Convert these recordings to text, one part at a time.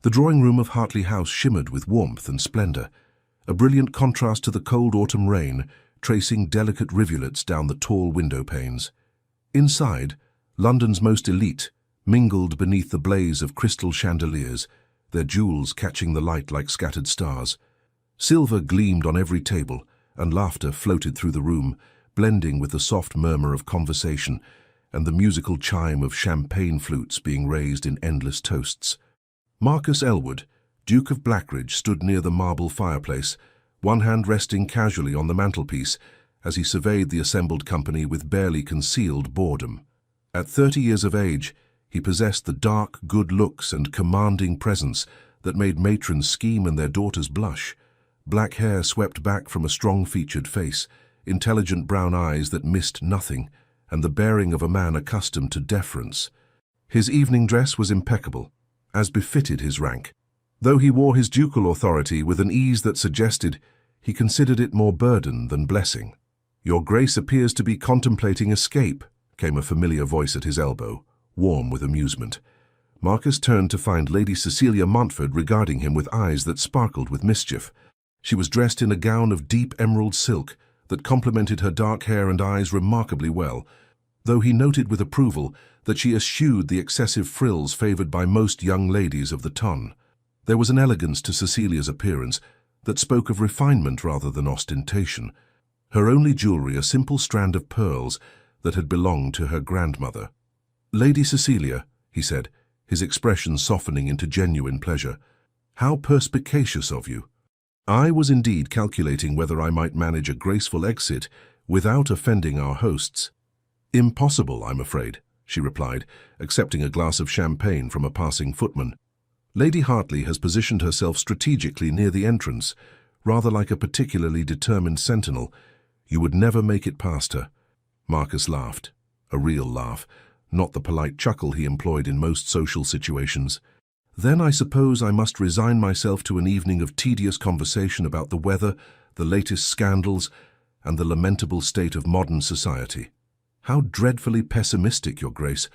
The drawing room of Hartley House shimmered with warmth and splendor, a brilliant contrast to the cold autumn rain, tracing delicate rivulets down the tall window panes. Inside, London's most elite mingled beneath the blaze of crystal chandeliers, their jewels catching the light like scattered stars. Silver gleamed on every table, and laughter floated through the room, blending with the soft murmur of conversation and the musical chime of champagne flutes being raised in endless toasts. Marcus Elwood, Duke of Blackridge, stood near the marble fireplace, one hand resting casually on the mantelpiece as he surveyed the assembled company with barely concealed boredom. At 30 years of age, he possessed the dark, good looks and commanding presence that made matrons scheme and their daughters blush. Black hair swept back from a strong-featured face, intelligent brown eyes that missed nothing, and the bearing of a man accustomed to deference. His evening dress was impeccable, as befitted his rank. Though he wore his ducal authority with an ease that suggested he considered it more burden than blessing. "Your Grace appears to be contemplating escape," came a familiar voice at his elbow, warm with amusement. Marcus turned to find Lady Cecilia Montford regarding him with eyes that sparkled with mischief. She was dressed in a gown of deep emerald silk that complemented her dark hair and eyes remarkably well, though he noted with approval that she eschewed the excessive frills favoured by most young ladies of the ton. There was an elegance to Cecilia's appearance that spoke of refinement rather than ostentation, her only jewellery a simple strand of pearls that had belonged to her grandmother. "Lady Cecilia," he said, his expression softening into genuine pleasure, "how perspicacious of you. I was indeed calculating whether I might manage a graceful exit without offending our hosts." "Impossible, I'm afraid," she replied, accepting a glass of champagne from a passing footman. "Lady Hartley has positioned herself strategically near the entrance, rather like a particularly determined sentinel. You would never make it past her." Marcus laughed, a real laugh, not the polite chuckle he employed in most social situations. "Then I suppose I must resign myself to an evening of tedious conversation about the weather, the latest scandals, and the lamentable state of modern society." "How dreadfully pessimistic, Your Grace.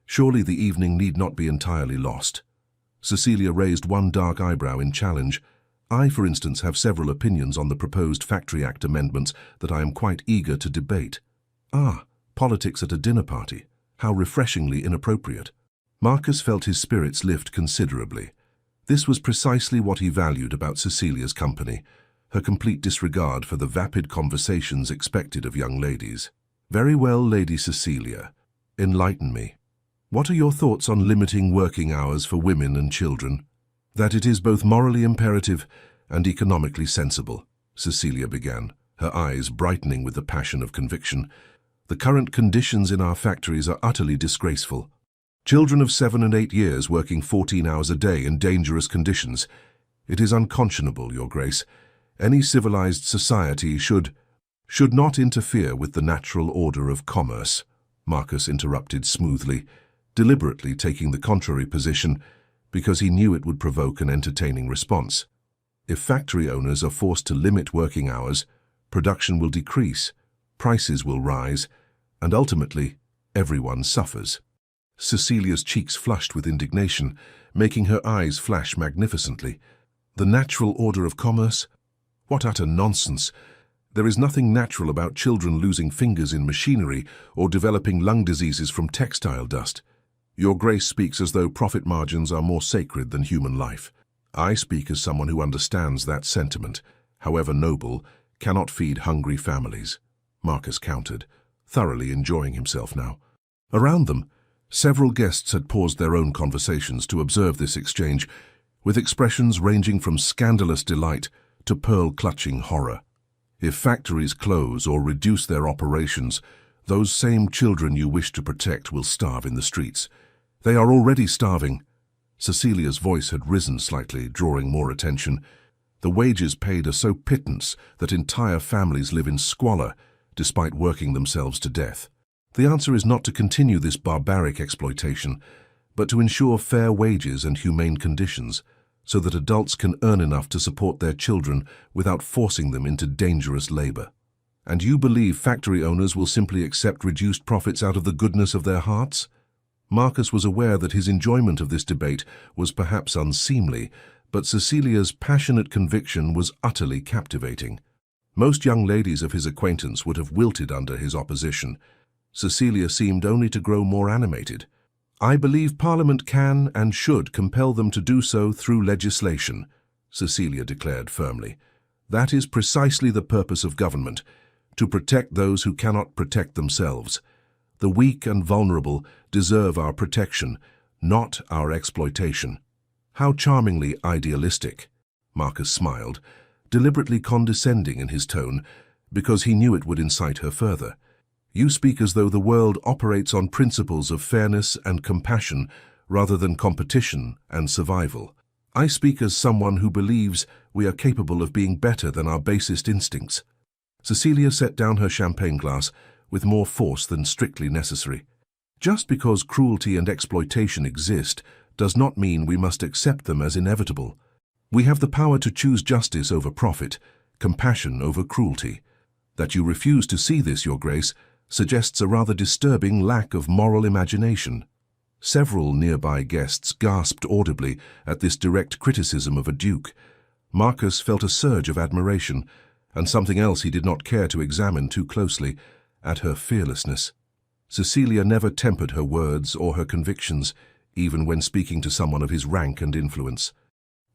Surely the evening need not be entirely lost." Cecilia raised one dark eyebrow in challenge. "I, for instance, have several opinions on the proposed Factory Act amendments that I am quite eager to debate." "Ah, politics at a dinner party. How refreshingly inappropriate." Marcus felt his spirits lift considerably. This was precisely what he valued about Cecilia's company, her complete disregard for the vapid conversations expected of young ladies. "Very well, Lady Cecilia. Enlighten me. What are your thoughts on limiting working hours for women and children?" "That it is both morally imperative and economically sensible," Cecilia began, her eyes brightening with the passion of conviction. "The current conditions in our factories are utterly disgraceful. Children of 7 and 8 years working 14 hours a day in dangerous conditions. It is unconscionable, Your Grace. Any civilized society should not interfere with the natural order of commerce," Marcus interrupted smoothly, deliberately taking the contrary position because he knew it would provoke an entertaining response. "If factory owners are forced to limit working hours, production will decrease, prices will rise, and ultimately, everyone suffers." Cecilia's cheeks flushed with indignation, making her eyes flash magnificently. "The natural order of commerce? What utter nonsense! There is nothing natural about children losing fingers in machinery or developing lung diseases from textile dust. Your Grace speaks as though profit margins are more sacred than human life. I speak as someone who understands that sentiment, however noble, cannot feed hungry families," Marcus countered, thoroughly enjoying himself now. Around them, several guests had paused their own conversations to observe this exchange, with expressions ranging from scandalous delight to pearl-clutching horror. "If factories close or reduce their operations, those same children you wish to protect will starve in the streets. They are already starving." Cecilia's voice had risen slightly, drawing more attention. "The wages paid are so pittance that entire families live in squalor, despite working themselves to death. The answer is not to continue this barbaric exploitation, but to ensure fair wages and humane conditions, so that adults can earn enough to support their children without forcing them into dangerous labor." "And you believe factory owners will simply accept reduced profits out of the goodness of their hearts?" Marcus was aware that his enjoyment of this debate was perhaps unseemly, but Cecilia's passionate conviction was utterly captivating. Most young ladies of his acquaintance would have wilted under his opposition. Cecilia seemed only to grow more animated. "I believe Parliament can and should compel them to do so through legislation," Cecilia declared firmly. "That is precisely the purpose of government, to protect those who cannot protect themselves. The weak and vulnerable deserve our protection, not our exploitation." "How charmingly idealistic," Marcus smiled, deliberately condescending in his tone, because he knew it would incite her further. "You speak as though the world operates on principles of fairness and compassion rather than competition and survival. I speak as someone who believes we are capable of being better than our basest instincts." Cecilia set down her champagne glass with more force than strictly necessary. "Just because cruelty and exploitation exist does not mean we must accept them as inevitable. We have the power to choose justice over profit, compassion over cruelty. That you refuse to see this, Your Grace, suggests a rather disturbing lack of moral imagination." Several nearby guests gasped audibly at this direct criticism of a duke. Marcus felt a surge of admiration, and something else he did not care to examine too closely, at her fearlessness. Cecilia never tempered her words or her convictions, even when speaking to someone of his rank and influence.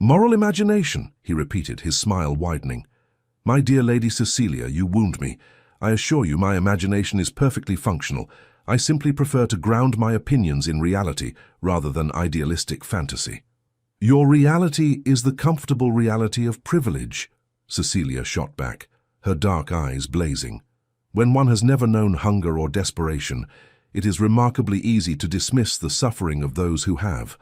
"Moral imagination," he repeated, his smile widening. "My dear Lady Cecilia, you wound me. I assure you my imagination is perfectly functional. I simply prefer to ground my opinions in reality rather than idealistic fantasy." "Your reality is the comfortable reality of privilege," Cecilia shot back, her dark eyes blazing. "When one has never known hunger or desperation, it is remarkably easy to dismiss the suffering of those who have.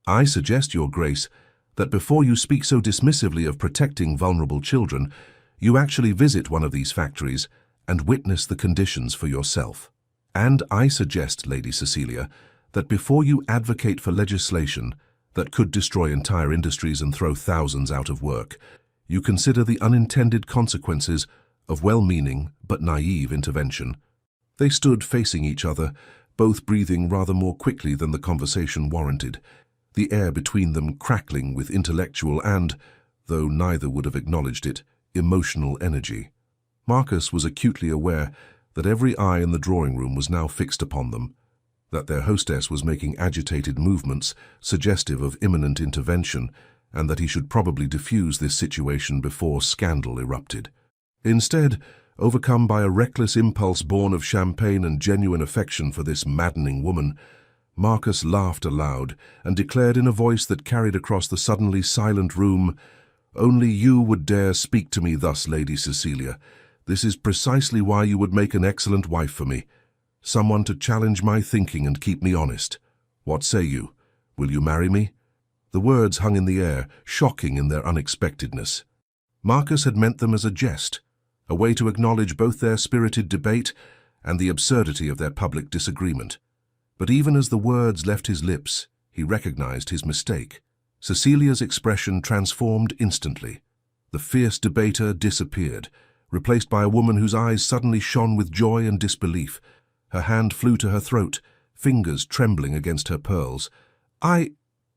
I suggest, Your Grace, that before you speak so dismissively of protecting vulnerable children, you actually visit one of these factories and witness the conditions for yourself. And I suggest, Lady Cecilia, that before you advocate for legislation that could destroy entire industries and throw thousands out of work, you consider the unintended consequences of well-meaning but naive intervention." They stood facing each other, both breathing rather more quickly than the conversation warranted, the air between them crackling with intellectual and, though neither would have acknowledged it, emotional energy. Marcus was acutely aware that every eye in the drawing-room was now fixed upon them, that their hostess was making agitated movements suggestive of imminent intervention, and that he should probably diffuse this situation before scandal erupted. Instead, overcome by a reckless impulse born of champagne and genuine affection for this maddening woman, Marcus laughed aloud and declared in a voice that carried across the suddenly silent room, "Only you would dare speak to me thus, Lady Cecilia. This is precisely why you would make an excellent wife for me. Someone to challenge my thinking and keep me honest. What say you? Will you marry me?" The words hung in the air, shocking in their unexpectedness. Marcus had meant them as a jest, a way to acknowledge both their spirited debate and the absurdity of their public disagreement. But even as the words left his lips, he recognized his mistake. Cecilia's expression transformed instantly. The fierce debater disappeared, replaced by a woman whose eyes suddenly shone with joy and disbelief. Her hand flew to her throat, fingers trembling against her pearls.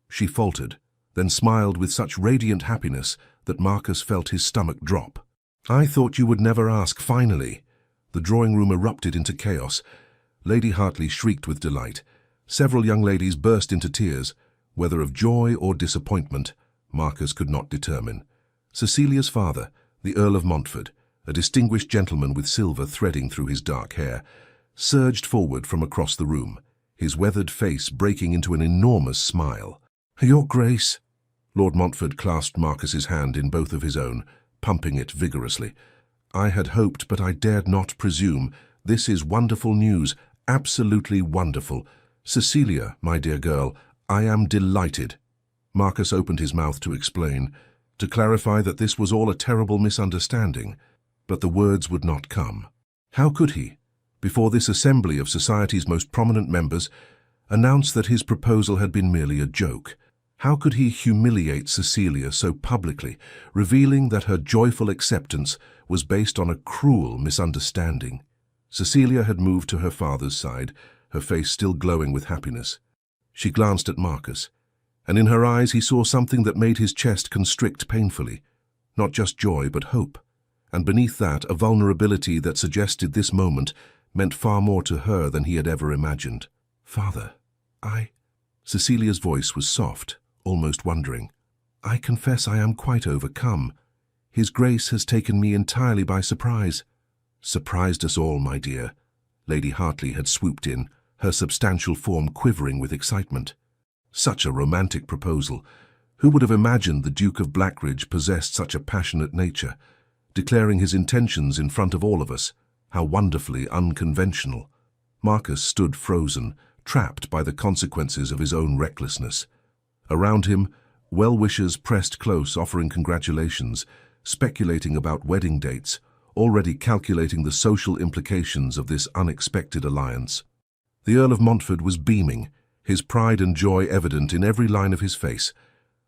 She faltered, then smiled with such radiant happiness that Marcus felt his stomach drop. "I thought you would never ask, finally." The drawing-room erupted into chaos. Lady Hartley shrieked with delight. Several young ladies burst into tears, whether of joy or disappointment, Marcus could not determine. Cecilia's father, the Earl of Montfort, a distinguished gentleman with silver threading through his dark hair, surged forward from across the room, his weathered face breaking into an enormous smile. "Your Grace." Lord Montfort clasped Marcus's hand in both of his own, pumping it vigorously. "I had hoped, but I dared not presume. This is wonderful news, absolutely wonderful. Cecilia, my dear girl, I am delighted." Marcus opened his mouth to explain, to clarify that this was all a terrible misunderstanding, but the words would not come. How could he, before this assembly of society's most prominent members, announce that his proposal had been merely a joke? How could he humiliate Cecilia so publicly, revealing that her joyful acceptance was based on a cruel misunderstanding? Cecilia had moved to her father's side, her face still glowing with happiness. She glanced at Marcus, and in her eyes he saw something that made his chest constrict painfully. Not just joy, but hope. And beneath that, a vulnerability that suggested this moment meant far more to her than he had ever imagined. "Father, Cecilia's voice was soft, almost wondering. "I confess I am quite overcome. His Grace has taken me entirely by surprise." "Surprised us all, my dear." Lady Hartley had swooped in, her substantial form quivering with excitement. Such a romantic proposal. Who would have imagined the Duke of Blackridge possessed such a passionate nature, declaring his intentions in front of all of us? How wonderfully unconventional. Marcus stood frozen, trapped by the consequences of his own recklessness. Around him, well-wishers pressed close, offering congratulations, speculating about wedding dates, already calculating the social implications of this unexpected alliance. The Earl of Montfort was beaming, his pride and joy evident in every line of his face.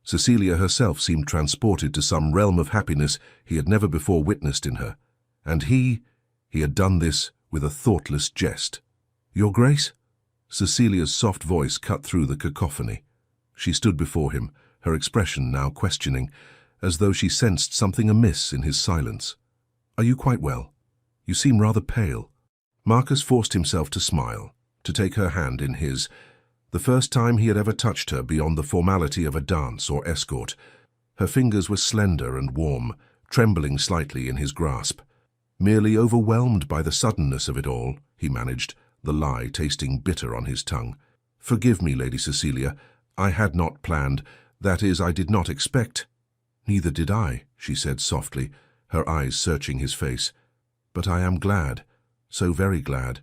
Cecilia herself seemed transported to some realm of happiness he had never before witnessed in her. And he had done this with a thoughtless jest. "Your Grace?" Cecilia's soft voice cut through the cacophony. She stood before him, her expression now questioning, as though she sensed something amiss in his silence. "Are you quite well? You seem rather pale." Marcus forced himself to smile, to take her hand in his, the first time he had ever touched her beyond the formality of a dance or escort. Her fingers were slender and warm, trembling slightly in his grasp. Merely overwhelmed by the suddenness of it all, he managed, the lie tasting bitter on his tongue. "Forgive me, Lady Cecilia. I had not planned. That is, I did not expect." "Neither did I," she said softly, her eyes searching his face. "But I am glad, so very glad."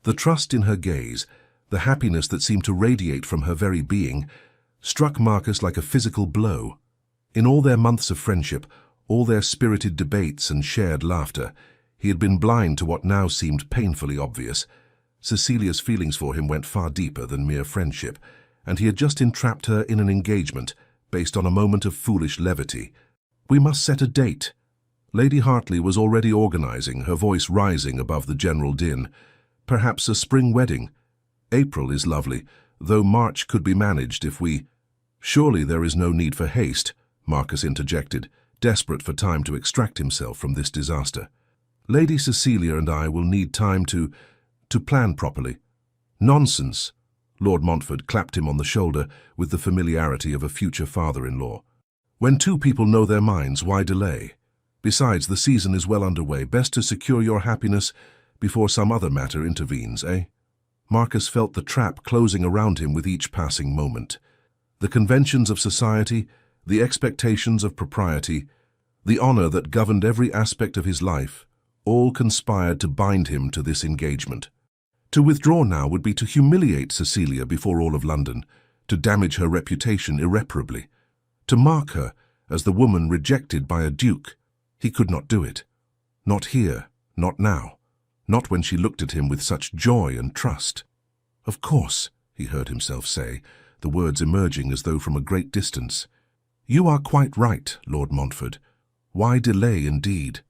The trust in her gaze, the happiness that seemed to radiate from her very being, struck Marcus like a physical blow. In all their months of friendship, all their spirited debates and shared laughter, he had been blind to what now seemed painfully obvious. Cecilia's feelings for him went far deeper than mere friendship, and he had just entrapped her in an engagement based on a moment of foolish levity. "We must set a date." Lady Hartley was already organizing, her voice rising above the general din. "Perhaps a spring wedding. April is lovely, though March could be managed if we—" "Surely there is no need for haste," Marcus interjected, desperate for time to extract himself from this disaster. "Lady Cecilia and I will need time to plan properly." "Nonsense!" Lord Montfort clapped him on the shoulder with the familiarity of a future father-in-law. "When two people know their minds, why delay? Besides, the season is well underway. Best to secure your happiness before some other matter intervenes, eh?" Marcus felt the trap closing around him with each passing moment. The conventions of society, the expectations of propriety, the honor that governed every aspect of his life, all conspired to bind him to this engagement. To withdraw now would be to humiliate Cecilia before all of London, to damage her reputation irreparably, to mark her as the woman rejected by a duke. He could not do it. Not here, not now, not when she looked at him with such joy and trust. "Of course," he heard himself say, the words emerging as though from a great distance. "You are quite right, Lord Montfort. Why delay indeed?"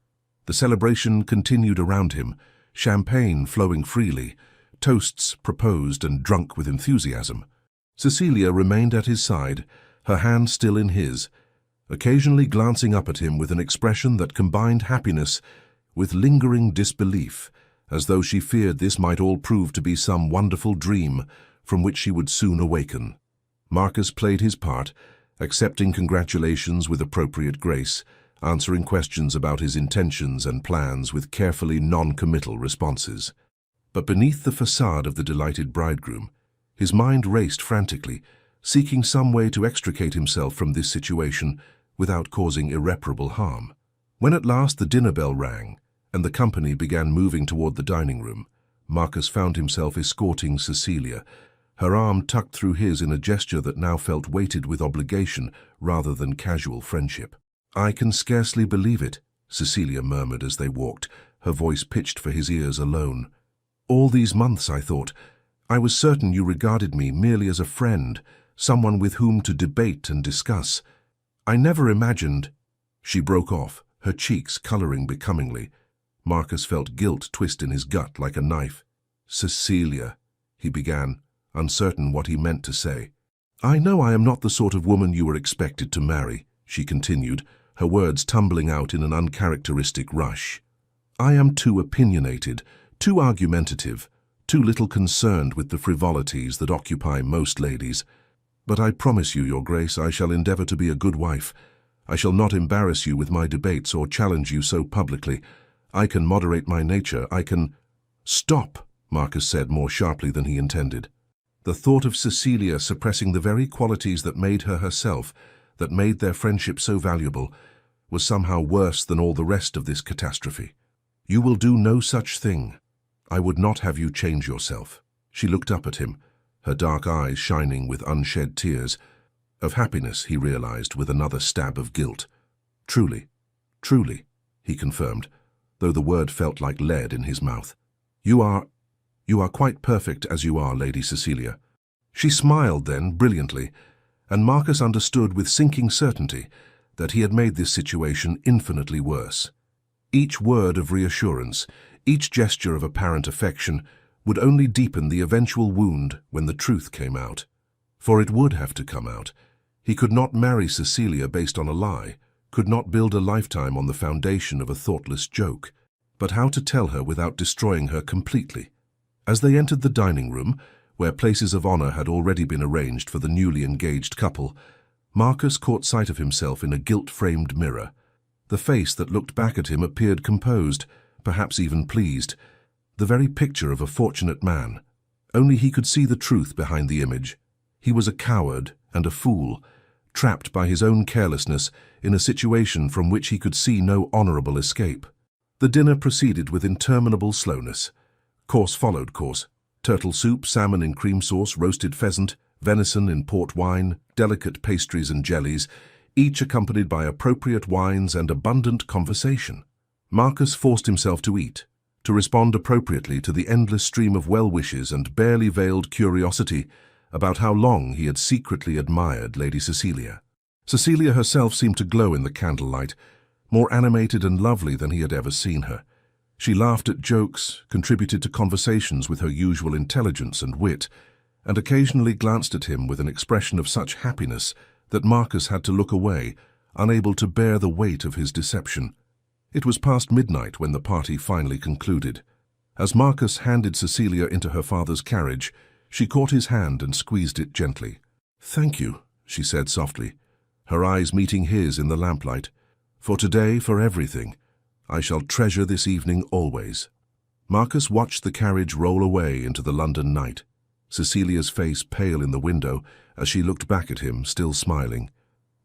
The celebration continued around him, champagne flowing freely, toasts proposed and drunk with enthusiasm. Cecilia remained at his side, her hand still in his, occasionally glancing up at him with an expression that combined happiness with lingering disbelief, as though she feared this might all prove to be some wonderful dream from which she would soon awaken. Marcus played his part, accepting congratulations with appropriate grace, answering questions about his intentions and plans with carefully non-committal responses. But beneath the facade of the delighted bridegroom, his mind raced frantically, seeking some way to extricate himself from this situation without causing irreparable harm. When at last the dinner bell rang, and the company began moving toward the dining room, Marcus found himself escorting Cecilia, her arm tucked through his in a gesture that now felt weighted with obligation rather than casual friendship. "I can scarcely believe it," Cecilia murmured as they walked, her voice pitched for his ears alone. "All these months, I thought, I was certain you regarded me merely as a friend, someone with whom to debate and discuss. I never imagined—" She broke off, her cheeks coloring becomingly. Marcus felt guilt twist in his gut like a knife. "Cecilia," he began, uncertain what he meant to say. "I know I am not the sort of woman you were expected to marry," she continued, her words tumbling out in an uncharacteristic rush. "I am too opinionated, too argumentative, too little concerned with the frivolities that occupy most ladies. But I promise you, Your Grace, I shall endeavor to be a good wife. I shall not embarrass you with my debates or challenge you so publicly. I can moderate my nature, I can—" "Stop," Marcus said more sharply than he intended. The thought of Cecilia suppressing the very qualities that made her herself, that made their friendship so valuable, was somehow worse than all the rest of this catastrophe. "You will do no such thing. I would not have you change yourself." She looked up at him, her dark eyes shining with unshed tears. Of happiness, he realized, with another stab of guilt. "Truly, truly," he confirmed, though the word felt like lead in his mouth. You are quite perfect as you are, Lady Cecilia." She smiled then, brilliantly, and Marcus understood with sinking certainty that he had made this situation infinitely worse. Each word of reassurance, each gesture of apparent affection, would only deepen the eventual wound when the truth came out. For it would have to come out. He could not marry Cecilia based on a lie, could not build a lifetime on the foundation of a thoughtless joke. But how to tell her without destroying her completely? As they entered the dining room, where places of honor had already been arranged for the newly engaged couple, Marcus caught sight of himself in a gilt-framed mirror. The face that looked back at him appeared composed, perhaps even pleased, the very picture of a fortunate man. Only he could see the truth behind the image. He was a coward and a fool, trapped by his own carelessness in a situation from which he could see no honorable escape. The dinner proceeded with interminable slowness. Course followed course. Turtle soup, salmon in cream sauce, roasted pheasant, venison in port wine, delicate pastries and jellies, each accompanied by appropriate wines and abundant conversation. Marcus forced himself to eat, to respond appropriately to the endless stream of well-wishes and barely veiled curiosity about how long he had secretly admired Lady Cecilia. Cecilia herself seemed to glow in the candlelight, more animated and lovely than he had ever seen her. She laughed at jokes, contributed to conversations with her usual intelligence and wit, and occasionally glanced at him with an expression of such happiness that Marcus had to look away, unable to bear the weight of his deception. It was past midnight when the party finally concluded. As Marcus handed Cecilia into her father's carriage, she caught his hand and squeezed it gently. "Thank you," she said softly, her eyes meeting his in the lamplight. "For today, for everything. I shall treasure this evening always." Marcus watched the carriage roll away into the London night, Cecilia's face pale in the window as she looked back at him, still smiling.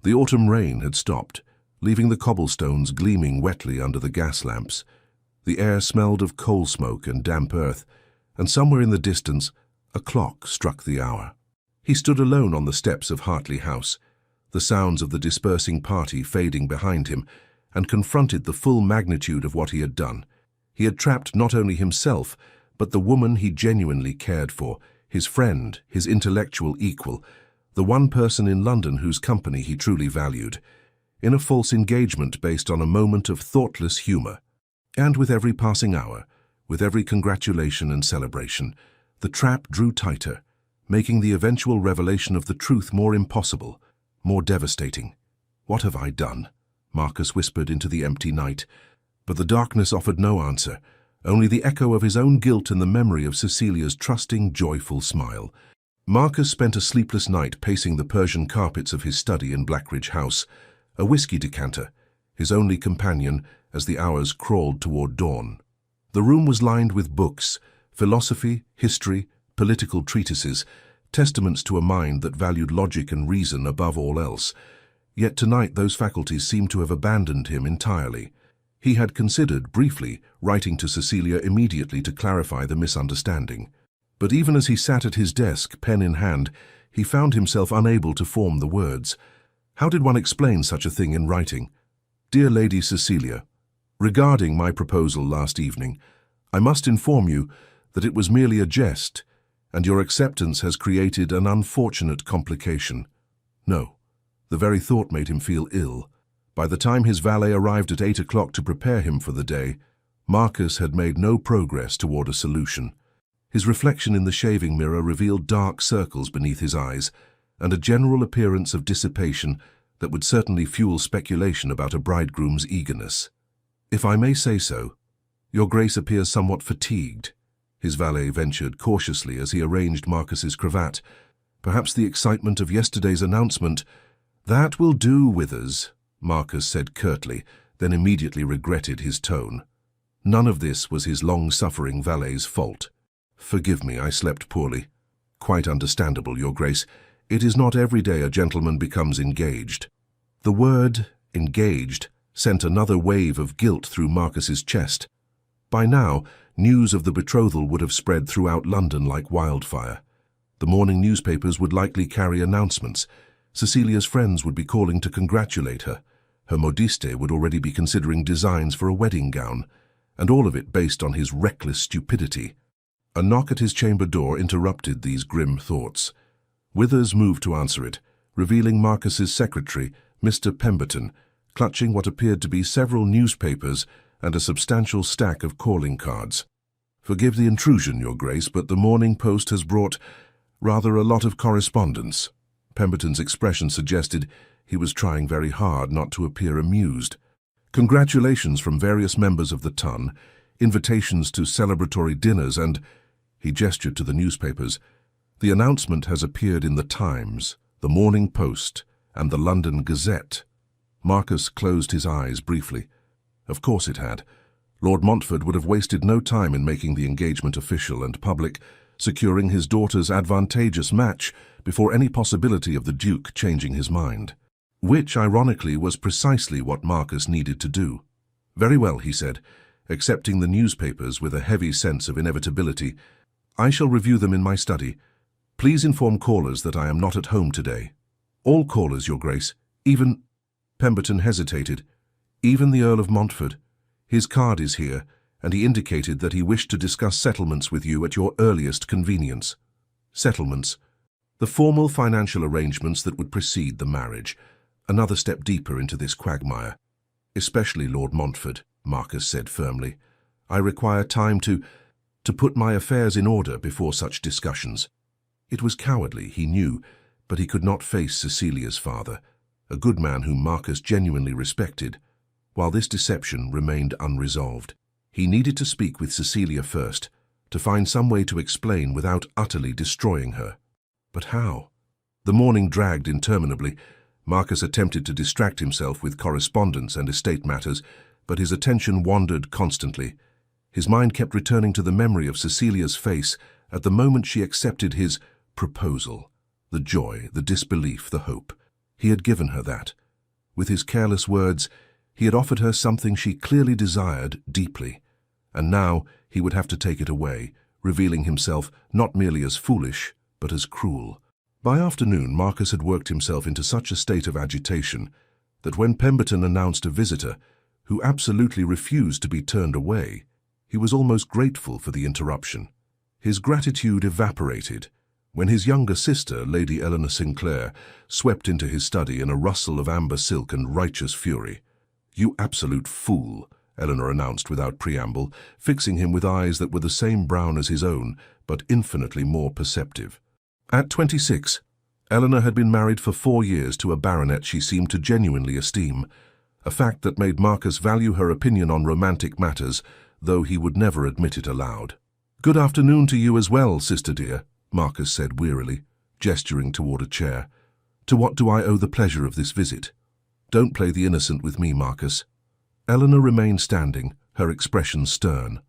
The autumn rain had stopped, leaving the cobblestones gleaming wetly under the gas lamps. The air smelled of coal smoke and damp earth, and somewhere in the distance a clock struck the hour. He stood alone on the steps of Hartley House, the sounds of the dispersing party fading behind him, and confronted the full magnitude of what he had done. He had trapped not only himself, but the woman he genuinely cared for, his friend, his intellectual equal, the one person in London whose company he truly valued, in a false engagement based on a moment of thoughtless humor. And with every passing hour, with every congratulation and celebration, the trap drew tighter, making the eventual revelation of the truth more impossible, more devastating. "What have I done?" Marcus whispered into the empty night, but the darkness offered no answer, only the echo of his own guilt and the memory of Cecilia's trusting, joyful smile. Marcus spent a sleepless night pacing the Persian carpets of his study in Blackridge House, a whiskey decanter, his only companion as the hours crawled toward dawn. The room was lined with books, philosophy, history, political treatises, testaments to a mind that valued logic and reason above all else. Yet tonight those faculties seemed to have abandoned him entirely. He had considered, briefly, writing to Cecilia immediately to clarify the misunderstanding. But even as he sat at his desk, pen in hand, he found himself unable to form the words. How did one explain such a thing in writing? "Dear Lady Cecilia, regarding my proposal last evening, I must inform you that it was merely a jest, and your acceptance has created an unfortunate complication." No, the very thought made him feel ill. By the time his valet arrived at 8 o'clock to prepare him for the day, Marcus had made no progress toward a solution. His reflection in the shaving mirror revealed dark circles beneath his eyes and a general appearance of dissipation that would certainly fuel speculation about a bridegroom's eagerness. "If I may say so, Your Grace appears somewhat fatigued," his valet ventured cautiously as he arranged Marcus's cravat. "Perhaps the excitement of yesterday's announcement—" "That will do, Withers," Marcus said curtly, then immediately regretted his tone. None of this was his long-suffering valet's fault. "Forgive me, I slept poorly." "Quite understandable, Your Grace. It is not every day a gentleman becomes engaged." The word engaged sent another wave of guilt through Marcus's chest. By now, news of the betrothal would have spread throughout London like wildfire. The morning newspapers would likely carry announcements. Cecilia's friends would be calling to congratulate her. Her modiste would already be considering designs for a wedding gown, and all of it based on his reckless stupidity. A knock at his chamber door interrupted these grim thoughts. Withers moved to answer it, revealing Marcus's secretary, Mr. Pemberton, clutching what appeared to be several newspapers and a substantial stack of calling cards. "Forgive the intrusion, Your Grace, but the Morning Post has brought rather a lot of correspondence." Pemberton's expression suggested he was trying very hard not to appear amused. "Congratulations from various members of the Ton, invitations to celebratory dinners and—" he gestured to the newspapers. "The announcement has appeared in the Times, the Morning Post, and the London Gazette." Marcus closed his eyes briefly. Of course it had. Lord Montfort would have wasted no time in making the engagement official and public, securing his daughter's advantageous match before any possibility of the Duke changing his mind. Which, ironically, was precisely what Marcus needed to do. "Very well," he said, accepting the newspapers with a heavy sense of inevitability. "I shall review them in my study. Please inform callers that I am not at home today." "All callers, Your Grace, even—" Pemberton hesitated. "Even the Earl of Montfort. His card is here, and he indicated that he wished to discuss settlements with you at your earliest convenience." Settlements. The formal financial arrangements that would precede the marriage. Another step deeper into this quagmire. "Especially Lord Montfort," Marcus said firmly. "I require time to put my affairs in order before such discussions." It was cowardly, he knew, but he could not face Cecilia's father, a good man whom Marcus genuinely respected, while this deception remained unresolved. He needed to speak with Cecilia first, to find some way to explain without utterly destroying her. But how? The morning dragged interminably. Marcus attempted to distract himself with correspondence and estate matters, but his attention wandered constantly. His mind kept returning to the memory of Cecilia's face at the moment she accepted his proposal. The joy, the disbelief, the hope. He had given her that. With his careless words, he had offered her something she clearly desired deeply, and now he would have to take it away, revealing himself not merely as foolish, but as cruel. By afternoon, Marcus had worked himself into such a state of agitation that when Pemberton announced a visitor, who absolutely refused to be turned away, he was almost grateful for the interruption. His gratitude evaporated when his younger sister, Lady Eleanor Sinclair, swept into his study in a rustle of amber silk and righteous fury. "You absolute fool," Eleanor announced without preamble, fixing him with eyes that were the same brown as his own, but infinitely more perceptive. At 26, Eleanor had been married for 4 years to a baronet she seemed to genuinely esteem, a fact that made Marcus value her opinion on romantic matters, though he would never admit it aloud. "Good afternoon to you as well, sister dear," Marcus said wearily, gesturing toward a chair. "To what do I owe the pleasure of this visit?" "Don't play the innocent with me, Marcus." Eleanor remained standing, her expression stern.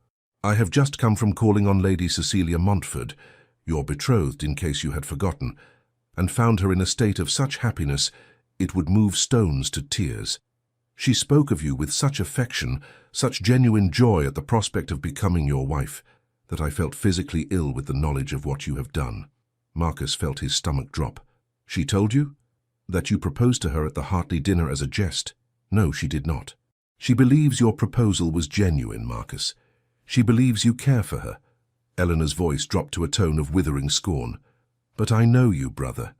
"I have just come from calling on Lady Cecilia Montfort, your betrothed in case you had forgotten, and found her in a state of such happiness it would move stones to tears. She spoke of you with such affection, such genuine joy at the prospect of becoming your wife, that I felt physically ill with the knowledge of what you have done." Marcus felt his stomach drop. "She told you? That you proposed to her at the Hartley dinner as a jest?" "No, she did not." "She believes your proposal was genuine, Marcus. She believes you care for her." Eleanor's voice dropped to a tone of withering scorn. "But I know you, brother.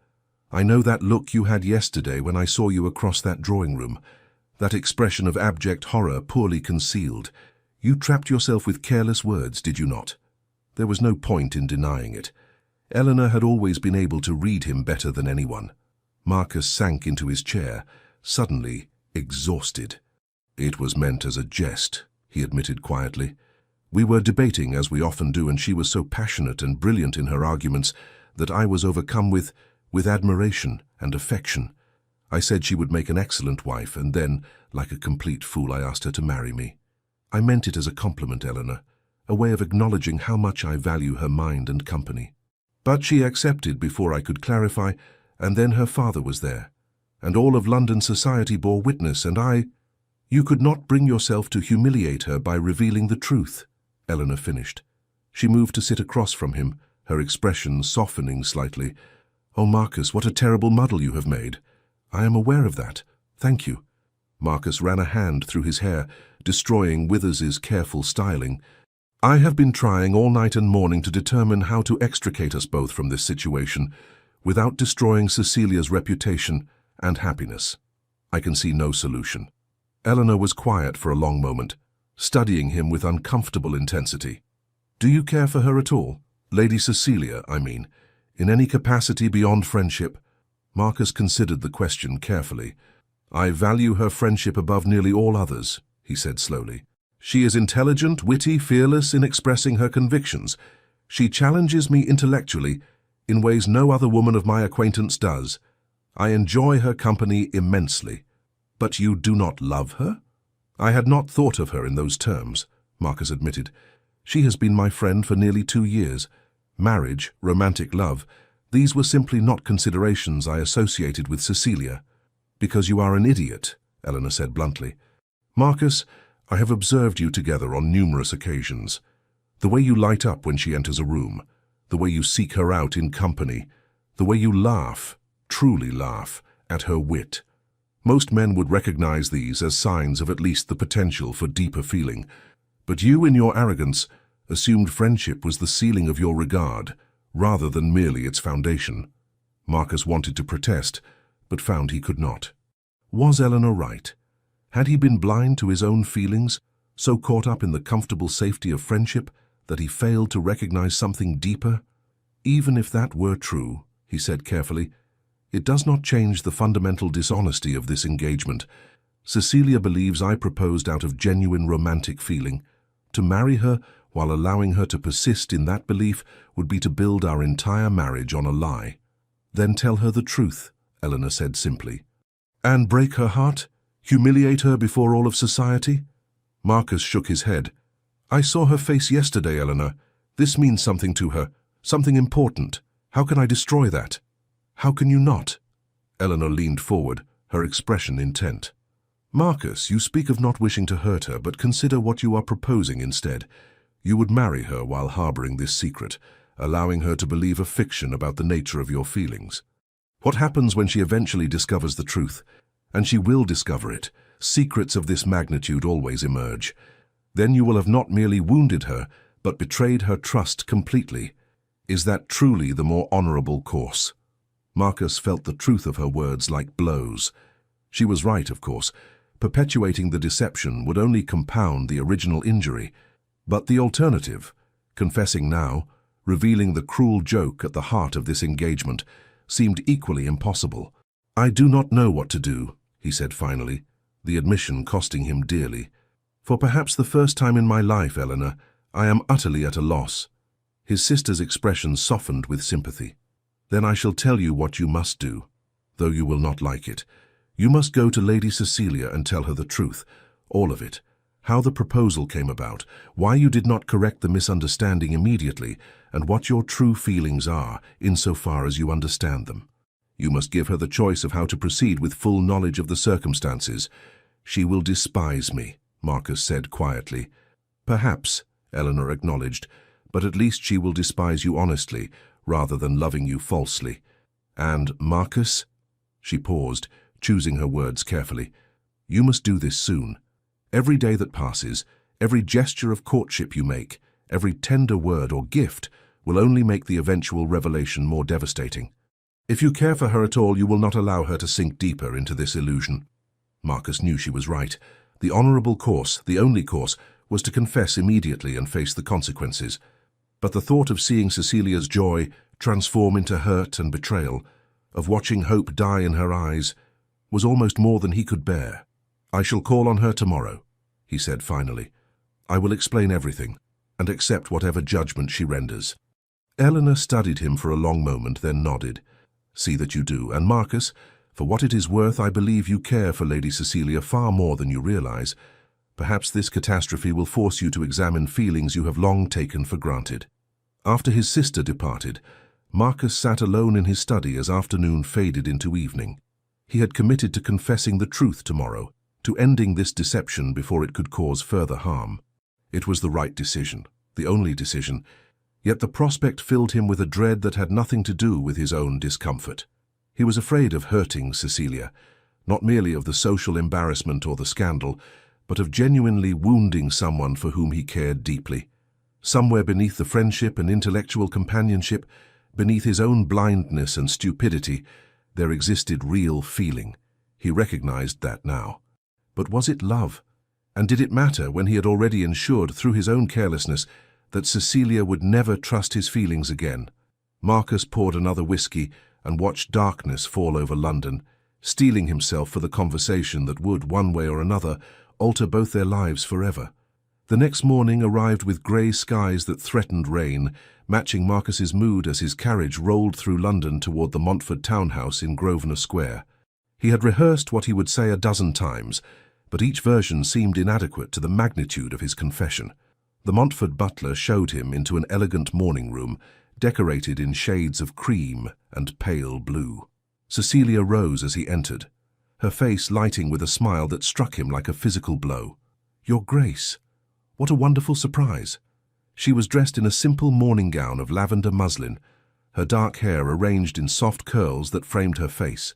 I know that look you had yesterday when I saw you across that drawing room, that expression of abject horror poorly concealed. You trapped yourself with careless words, did you not?" There was no point in denying it. Eleanor had always been able to read him better than anyone. Marcus sank into his chair, suddenly exhausted. "It was meant as a jest," he admitted quietly. "We were debating, as we often do, and she was so passionate and brilliant in her arguments that I was overcome with admiration and affection. I said she would make an excellent wife, and then, like a complete fool, I asked her to marry me. I meant it as a compliment, Eleanor, a way of acknowledging how much I value her mind and company. But she accepted before I could clarify, and then her father was there, and all of London society bore witness, and You could not bring yourself to humiliate her by revealing the truth," Eleanor finished. She moved to sit across from him, her expression softening slightly. "Oh, Marcus, what a terrible muddle you have made. I am aware of that. Thank you." Marcus ran a hand through his hair, destroying Withers's careful styling. "I have been trying all night and morning to determine how to extricate us both from this situation without destroying Cecilia's reputation and happiness. I can see no solution." Eleanor was quiet for a long moment, studying him with uncomfortable intensity. "Do you care for her at all? Lady Cecilia, I mean, in any capacity beyond friendship?" Marcus considered the question carefully. "I value her friendship above nearly all others," he said slowly. "She is intelligent, witty, fearless in expressing her convictions. She challenges me intellectually in ways no other woman of my acquaintance does. I enjoy her company immensely." "But you do not love her?" "I had not thought of her in those terms," Marcus admitted. "She has been my friend for nearly 2 years. Marriage, romantic love, these were simply not considerations I associated with Cecilia." "Because you are an idiot," Eleanor said bluntly. "Marcus, I have observed you together on numerous occasions. The way you light up when she enters a room, the way you seek her out in company, the way you laugh, truly laugh, at her wit. Most men would recognize these as signs of at least the potential for deeper feeling. But you, in your arrogance, assumed friendship was the ceiling of your regard, rather than merely its foundation." Marcus wanted to protest, but found he could not. Was Eleanor right? Had he been blind to his own feelings, so caught up in the comfortable safety of friendship that he failed to recognize something deeper? "Even if that were true," he said carefully, "it does not change the fundamental dishonesty of this engagement. Cecilia believes I proposed out of genuine romantic feeling. To marry her while allowing her to persist in that belief would be to build our entire marriage on a lie." "Then tell her the truth," Eleanor said simply. "And break her heart? Humiliate her before all of society?" Marcus shook his head. "I saw her face yesterday, Eleanor. This means something to her, something important. How can I destroy that?" "How can you not?" Eleanor leaned forward, her expression intent. "Marcus, you speak of not wishing to hurt her, but consider what you are proposing instead. You would marry her while harboring this secret, allowing her to believe a fiction about the nature of your feelings. What happens when she eventually discovers the truth? And she will discover it. Secrets of this magnitude always emerge. Then you will have not merely wounded her, but betrayed her trust completely. Is that truly the more honorable course?" Marcus felt the truth of her words like blows. She was right, of course. Perpetuating the deception would only compound the original injury. But the alternative, confessing now, revealing the cruel joke at the heart of this engagement, seemed equally impossible. "I do not know what to do," he said finally, the admission costing him dearly. "For perhaps the first time in my life, Eleanor, I am utterly at a loss." His sister's expression softened with sympathy. "Then I shall tell you what you must do, though you will not like it. You must go to Lady Cecilia and tell her the truth, all of it. How the proposal came about, why you did not correct the misunderstanding immediately, and what your true feelings are, insofar as you understand them. You must give her the choice of how to proceed with full knowledge of the circumstances. She will despise me," Marcus said quietly. "Perhaps," Eleanor acknowledged, "but at least she will despise you honestly, rather than loving you falsely. And, Marcus," she paused, choosing her words carefully, "you must do this soon. Every day that passes, every gesture of courtship you make, every tender word or gift will only make the eventual revelation more devastating. If you care for her at all, you will not allow her to sink deeper into this illusion." Marcus knew she was right. The honorable course, the only course, was to confess immediately and face the consequences. But the thought of seeing Cecilia's joy transform into hurt and betrayal, of watching hope die in her eyes, was almost more than he could bear. "I shall call on her tomorrow," he said finally. "I will explain everything, and accept whatever judgment she renders." Eleanor studied him for a long moment, then nodded. "See that you do. And Marcus, for what it is worth, I believe you care for Lady Cecilia far more than you realize. Perhaps this catastrophe will force you to examine feelings you have long taken for granted." After his sister departed, Marcus sat alone in his study as afternoon faded into evening. He had committed to confessing the truth tomorrow, to ending this deception before it could cause further harm. It was the right decision, the only decision, yet the prospect filled him with a dread that had nothing to do with his own discomfort. He was afraid of hurting Cecilia, not merely of the social embarrassment or the scandal, but of genuinely wounding someone for whom he cared deeply. Somewhere beneath the friendship and intellectual companionship, beneath his own blindness and stupidity, there existed real feeling. He recognized that now. But was it love? And did it matter when he had already ensured through his own carelessness that Cecilia would never trust his feelings again? Marcus poured another whiskey and watched darkness fall over London, steeling himself for the conversation that would, one way or another, alter both their lives forever. The next morning arrived with grey skies that threatened rain, matching Marcus's mood as his carriage rolled through London toward the Montford townhouse in Grosvenor Square. He had rehearsed what he would say a dozen times, but each version seemed inadequate to the magnitude of his confession. The Montford butler showed him into an elegant morning room, decorated in shades of cream and pale blue. Cecilia rose as he entered, her face lighting with a smile that struck him like a physical blow. "Your Grace, what a wonderful surprise!" She was dressed in a simple morning gown of lavender muslin, her dark hair arranged in soft curls that framed her face.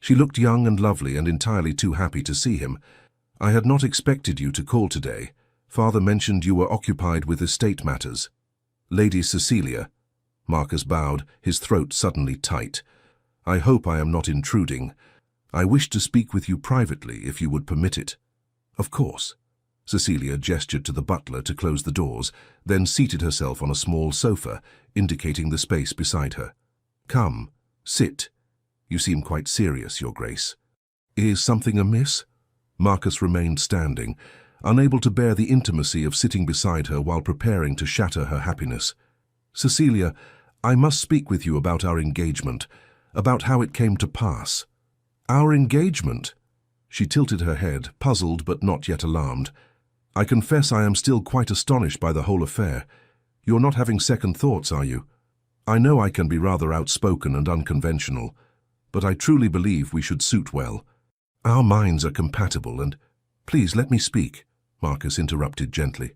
She looked young and lovely and entirely too happy to see him. "I had not expected you to call today. Father mentioned you were occupied with estate matters." "Lady Cecilia," Marcus bowed, his throat suddenly tight. "I hope I am not intruding. I wish to speak with you privately, if you would permit it." "Of course." Cecilia gestured to the butler to close the doors, then seated herself on a small sofa, indicating the space beside her. "Come, sit. You seem quite serious, Your Grace." "Is something amiss?" Marcus remained standing, unable to bear the intimacy of sitting beside her while preparing to shatter her happiness. "Cecilia, I must speak with you about our engagement, about how it came to pass." "Our engagement?" She tilted her head, puzzled but not yet alarmed. "I confess I am still quite astonished by the whole affair. You're not having second thoughts, are you? I know I can be rather outspoken and unconventional, but I truly believe we should suit well. Our minds are compatible and—" "Please let me speak," Marcus interrupted gently.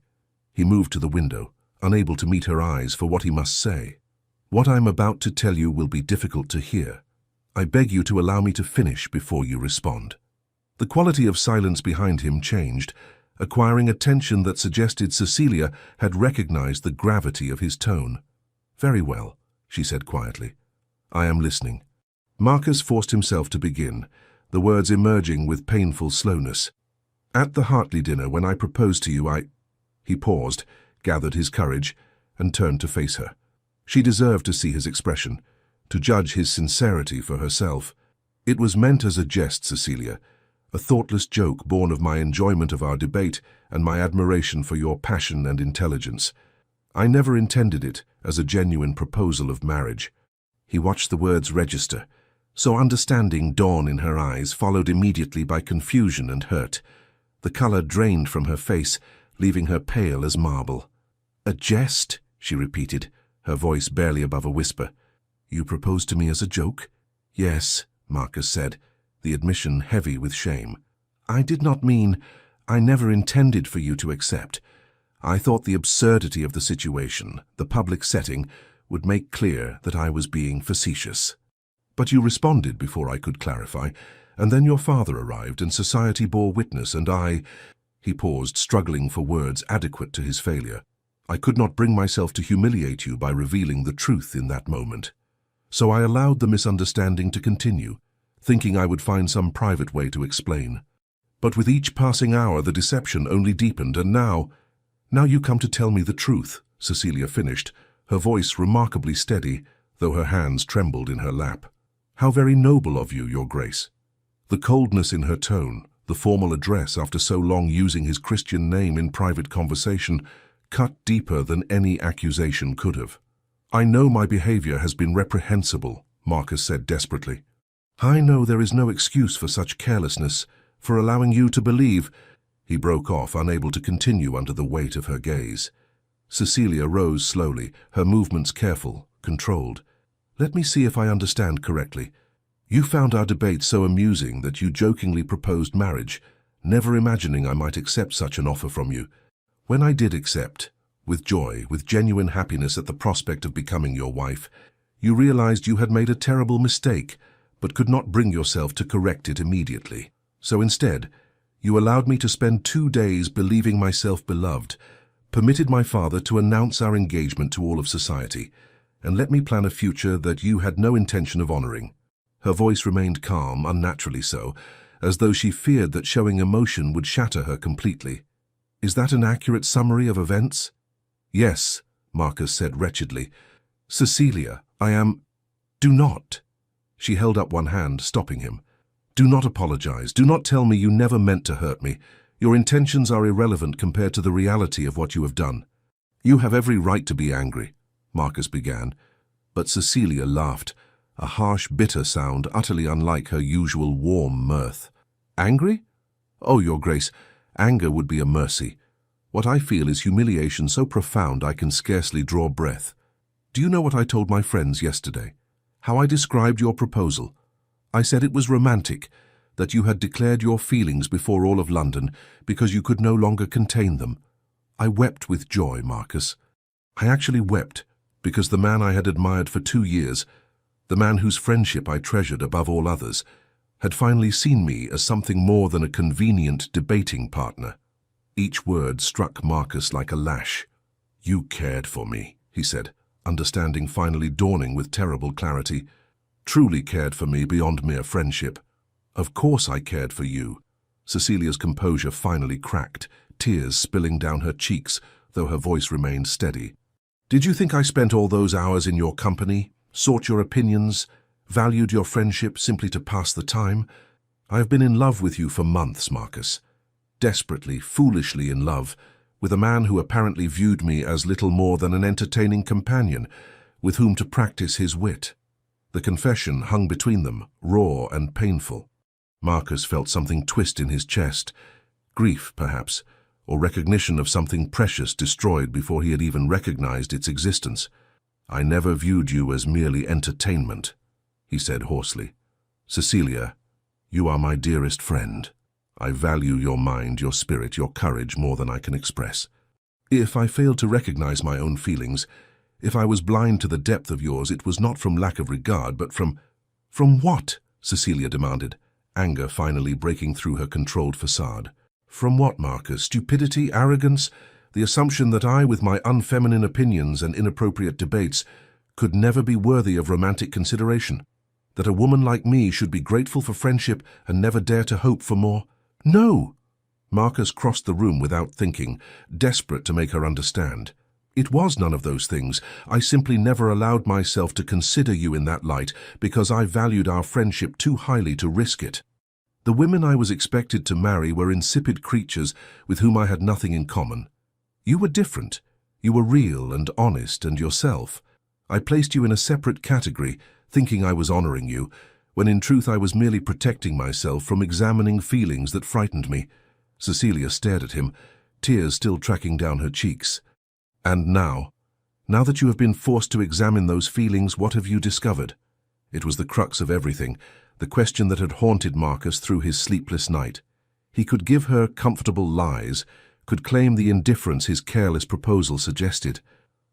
He moved to the window, unable to meet her eyes for what he must say. "What I'm about to tell you will be difficult to hear. I beg you to allow me to finish before you respond." The quality of silence behind him changed, acquiring a tension that suggested Cecilia had recognized the gravity of his tone. "Very well," she said quietly. "I am listening." Marcus forced himself to begin, the words emerging with painful slowness. "At the Hartley dinner, when I proposed to you, He paused, gathered his courage, and turned to face her. She deserved to see his expression, to judge his sincerity for herself. "It was meant as a jest, Cecilia, a thoughtless joke born of my enjoyment of our debate and my admiration for your passion and intelligence. I never intended it as a genuine proposal of marriage." He watched the words register, so understanding dawn in her eyes, followed immediately by confusion and hurt. The color drained from her face, leaving her pale as marble. "A jest?" she repeated, her voice barely above a whisper. "You proposed to me as a joke?" "Yes," Marcus said, the admission heavy with shame. "I did not mean, I never intended for you to accept. I thought the absurdity of the situation, the public setting, would make clear that I was being facetious. But you responded before I could clarify, and then your father arrived and society bore witness, and I—" He paused, struggling for words adequate to his failure. "I could not bring myself to humiliate you by revealing the truth in that moment. So I allowed the misunderstanding to continue, thinking I would find some private way to explain. But with each passing hour the deception only deepened, and now you come to tell me the truth," Cecilia finished, her voice remarkably steady, though her hands trembled in her lap. "How very noble of you, Your Grace." The coldness in her tone, the formal address after so long using his Christian name in private conversation, cut deeper than any accusation could have. "I know my behavior has been reprehensible," Marcus said desperately. "I know there is no excuse for such carelessness, for allowing you to believe—" He broke off, unable to continue under the weight of her gaze. Cecilia rose slowly, her movements careful, controlled. "Let me see if I understand correctly. You found our debate so amusing that you jokingly proposed marriage, never imagining I might accept such an offer from you. When I did accept, with joy, with genuine happiness at the prospect of becoming your wife, you realized you had made a terrible mistake, but could not bring yourself to correct it immediately. So instead, you allowed me to spend 2 days believing myself beloved, permitted my father to announce our engagement to all of society, and let me plan a future that you had no intention of honoring." Her voice remained calm, unnaturally so, as though she feared that showing emotion would shatter her completely. "Is that an accurate summary of events?" "Yes," Marcus said wretchedly. "Cecilia, I am—" "Do not." She held up one hand, stopping him. "Do not apologize. Do not tell me you never meant to hurt me. Your intentions are irrelevant compared to the reality of what you have done." "You have every right to be angry," Marcus began, but Cecilia laughed, a harsh, bitter sound utterly unlike her usual warm mirth. "Angry? Oh, Your Grace, anger would be a mercy. What I feel is humiliation so profound I can scarcely draw breath. Do you know what I told my friends yesterday? How I described your proposal? I said it was romantic, that you had declared your feelings before all of London because you could no longer contain them. I wept with joy, Marcus. I actually wept because the man I had admired for 2 years, the man whose friendship I treasured above all others, had finally seen me as something more than a convenient debating partner. Each word struck Marcus like a lash. "You cared for me," he said, understanding finally dawning with terrible clarity. "Truly cared for me beyond mere friendship. Of course I cared for you." Cecilia's composure finally cracked, tears spilling down her cheeks, though her voice remained steady. "Did you think I spent all those hours in your company, sought your opinions, valued your friendship simply to pass the time? I have been in love with you for months, Marcus. Desperately, foolishly in love, with a man who apparently viewed me as little more than an entertaining companion, with whom to practice his wit." The confession hung between them, raw and painful. Marcus felt something twist in his chest, grief, perhaps, or recognition of something precious destroyed before he had even recognized its existence. "I never viewed you as merely entertainment," he said hoarsely. "Cecilia, you are my dearest friend. I value your mind, your spirit, your courage more than I can express. If I failed to recognize my own feelings, if I was blind to the depth of yours, it was not from lack of regard, but from—" "From what?" Cecilia demanded, anger finally breaking through her controlled facade. "From what, Marcus? Stupidity, arrogance, the assumption that I, with my unfeminine opinions and inappropriate debates, could never be worthy of romantic consideration? That a woman like me should be grateful for friendship and never dare to hope for more? No!" Marcus crossed the room without thinking, desperate to make her understand. "It was none of those things. I simply never allowed myself to consider you in that light because I valued our friendship too highly to risk it. The women I was expected to marry were insipid creatures with whom I had nothing in common. You were different. You were real and honest and yourself. I placed you in a separate category, thinking I was honoring you, when in truth I was merely protecting myself from examining feelings that frightened me." Cecilia stared at him, tears still tracking down her cheeks. "And now that you have been forced to examine those feelings, what have you discovered?" It was the crux of everything, the question that had haunted Marcus through his sleepless night. He could give her comfortable lies, could claim the indifference his careless proposal suggested,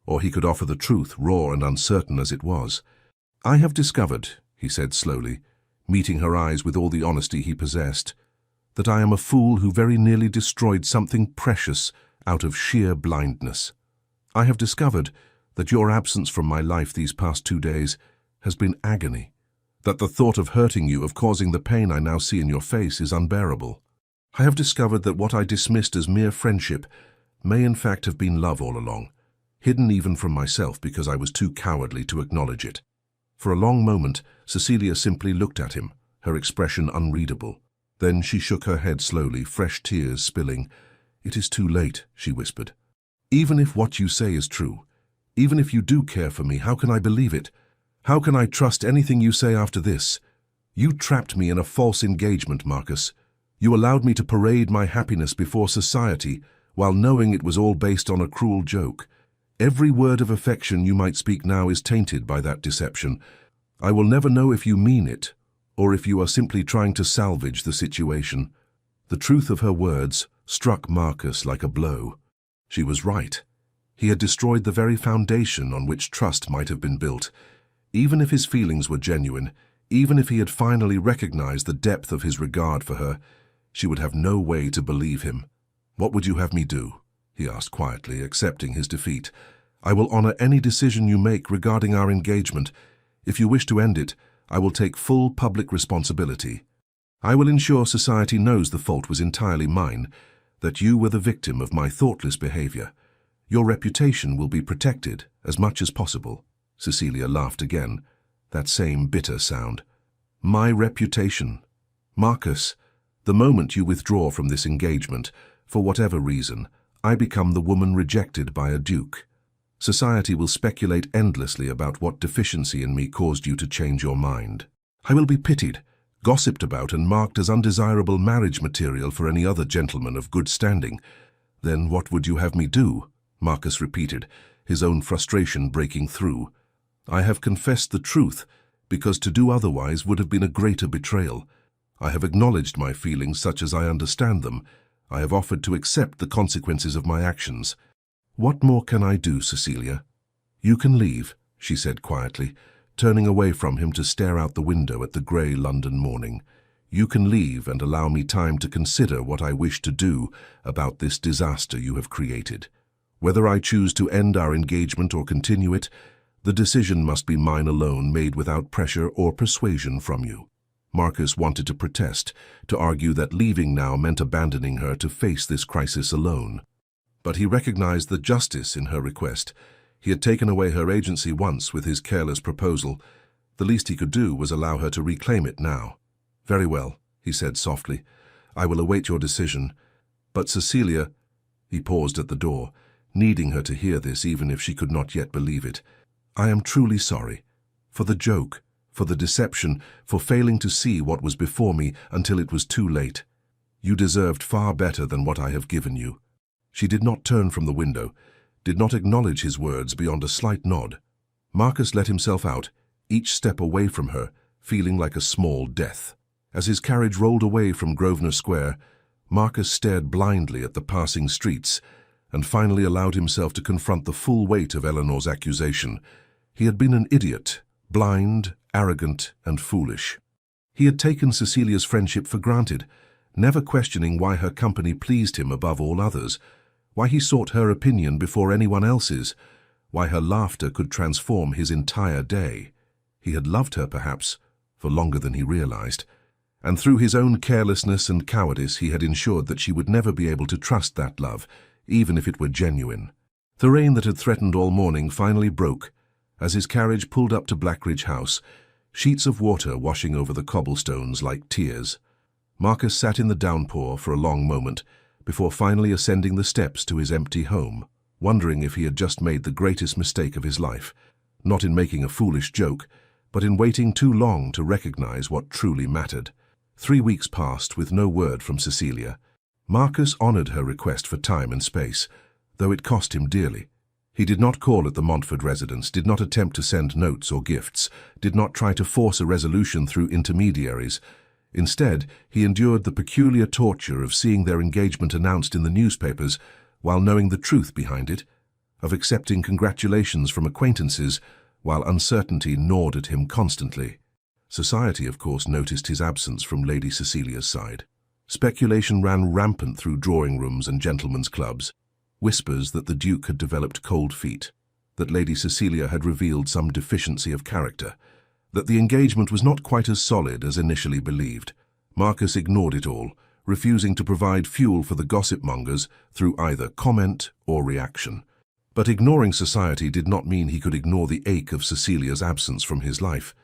or he could offer the truth, raw and uncertain as it was. "I have discovered," he said slowly, meeting her eyes with all the honesty he possessed, "that I am a fool who very nearly destroyed something precious out of sheer blindness. I have discovered that your absence from my life these past 2 days has been agony, that the thought of hurting you, of causing the pain I now see in your face, is unbearable. I have discovered that what I dismissed as mere friendship may in fact have been love all along." hidden even from myself because I was too cowardly to acknowledge it. For a long moment, Cecilia simply looked at him, her expression unreadable. Then she shook her head slowly, fresh tears spilling. "It is too late," she whispered. "Even if what you say is true, even if you do care for me, how can I believe it? How can I trust anything you say after this? You trapped me in a false engagement, Marcus. You allowed me to parade my happiness before society, while knowing it was all based on a cruel joke. Every word of affection you might speak now is tainted by that deception. I will never know if you mean it, or if you are simply trying to salvage the situation." The truth of her words struck Marcus like a blow. She was right. He had destroyed the very foundation on which trust might have been built. Even if his feelings were genuine, even if he had finally recognized the depth of his regard for her, she would have no way to believe him. "What would you have me do?" he asked quietly, accepting his defeat. "I will honor any decision you make regarding our engagement. If you wish to end it, I will take full public responsibility. I will ensure society knows the fault was entirely mine, that you were the victim of my thoughtless behavior. Your reputation will be protected as much as possible." Cecilia laughed again, that same bitter sound. "My reputation. Marcus, the moment you withdraw from this engagement, for whatever reason, I become the woman rejected by a duke. Society will speculate endlessly about what deficiency in me caused you to change your mind. I will be pitied, gossiped about and marked as undesirable marriage material for any other gentleman of good standing." "Then what would you have me do?" Marcus repeated, his own frustration breaking through. "I have confessed the truth, because to do otherwise would have been a greater betrayal. I have acknowledged my feelings such as I understand them. I have offered to accept the consequences of my actions. What more can I do, Cecilia?" "You can leave," she said quietly, turning away from him to stare out the window at the grey London morning. "You can leave and allow me time to consider what I wish to do about this disaster you have created. Whether I choose to end our engagement or continue it, the decision must be mine alone, made without pressure or persuasion from you." Marcus wanted to protest, to argue that leaving now meant abandoning her to face this crisis alone. But he recognized the justice in her request. He had taken away her agency once with his careless proposal. The least he could do was allow her to reclaim it now. "Very well," he said softly. "I will await your decision. But Cecilia—" He paused at the door, needing her to hear this even if she could not yet believe it. "I am truly sorry. For the joke, for the deception, for failing to see what was before me until it was too late. You deserved far better than what I have given you." She did not turn from the window, did not acknowledge his words beyond a slight nod. Marcus let himself out, each step away from her, feeling like a small death. As his carriage rolled away from Grosvenor Square, Marcus stared blindly at the passing streets, and finally allowed himself to confront the full weight of Eleanor's accusation. He had been an idiot, blind, arrogant, and foolish. He had taken Cecilia's friendship for granted, never questioning why her company pleased him above all others, why he sought her opinion before anyone else's, why her laughter could transform his entire day. He had loved her, perhaps, for longer than he realized, and through his own carelessness and cowardice he had ensured that she would never be able to trust that love, even if it were genuine. The rain that had threatened all morning finally broke. As his carriage pulled up to Blackridge House, sheets of water washing over the cobblestones like tears. Marcus sat in the downpour for a long moment, before finally ascending the steps to his empty home, wondering if he had just made the greatest mistake of his life, not in making a foolish joke, but in waiting too long to recognize what truly mattered. 3 weeks passed with no word from Cecilia. Marcus honored her request for time and space, though it cost him dearly. He did not call at the Montford residence, did not attempt to send notes or gifts, did not try to force a resolution through intermediaries. Instead, he endured the peculiar torture of seeing their engagement announced in the newspapers while knowing the truth behind it, of accepting congratulations from acquaintances while uncertainty gnawed at him constantly. Society, of course, noticed his absence from Lady Cecilia's side. Speculation ran rampant through drawing rooms and gentlemen's clubs. Whispers that the Duke had developed cold feet, that Lady Cecilia had revealed some deficiency of character, that the engagement was not quite as solid as initially believed. Marcus ignored it all, refusing to provide fuel for the gossip mongers through either comment or reaction. But ignoring society did not mean he could ignore the ache of Cecilia's absence from his life.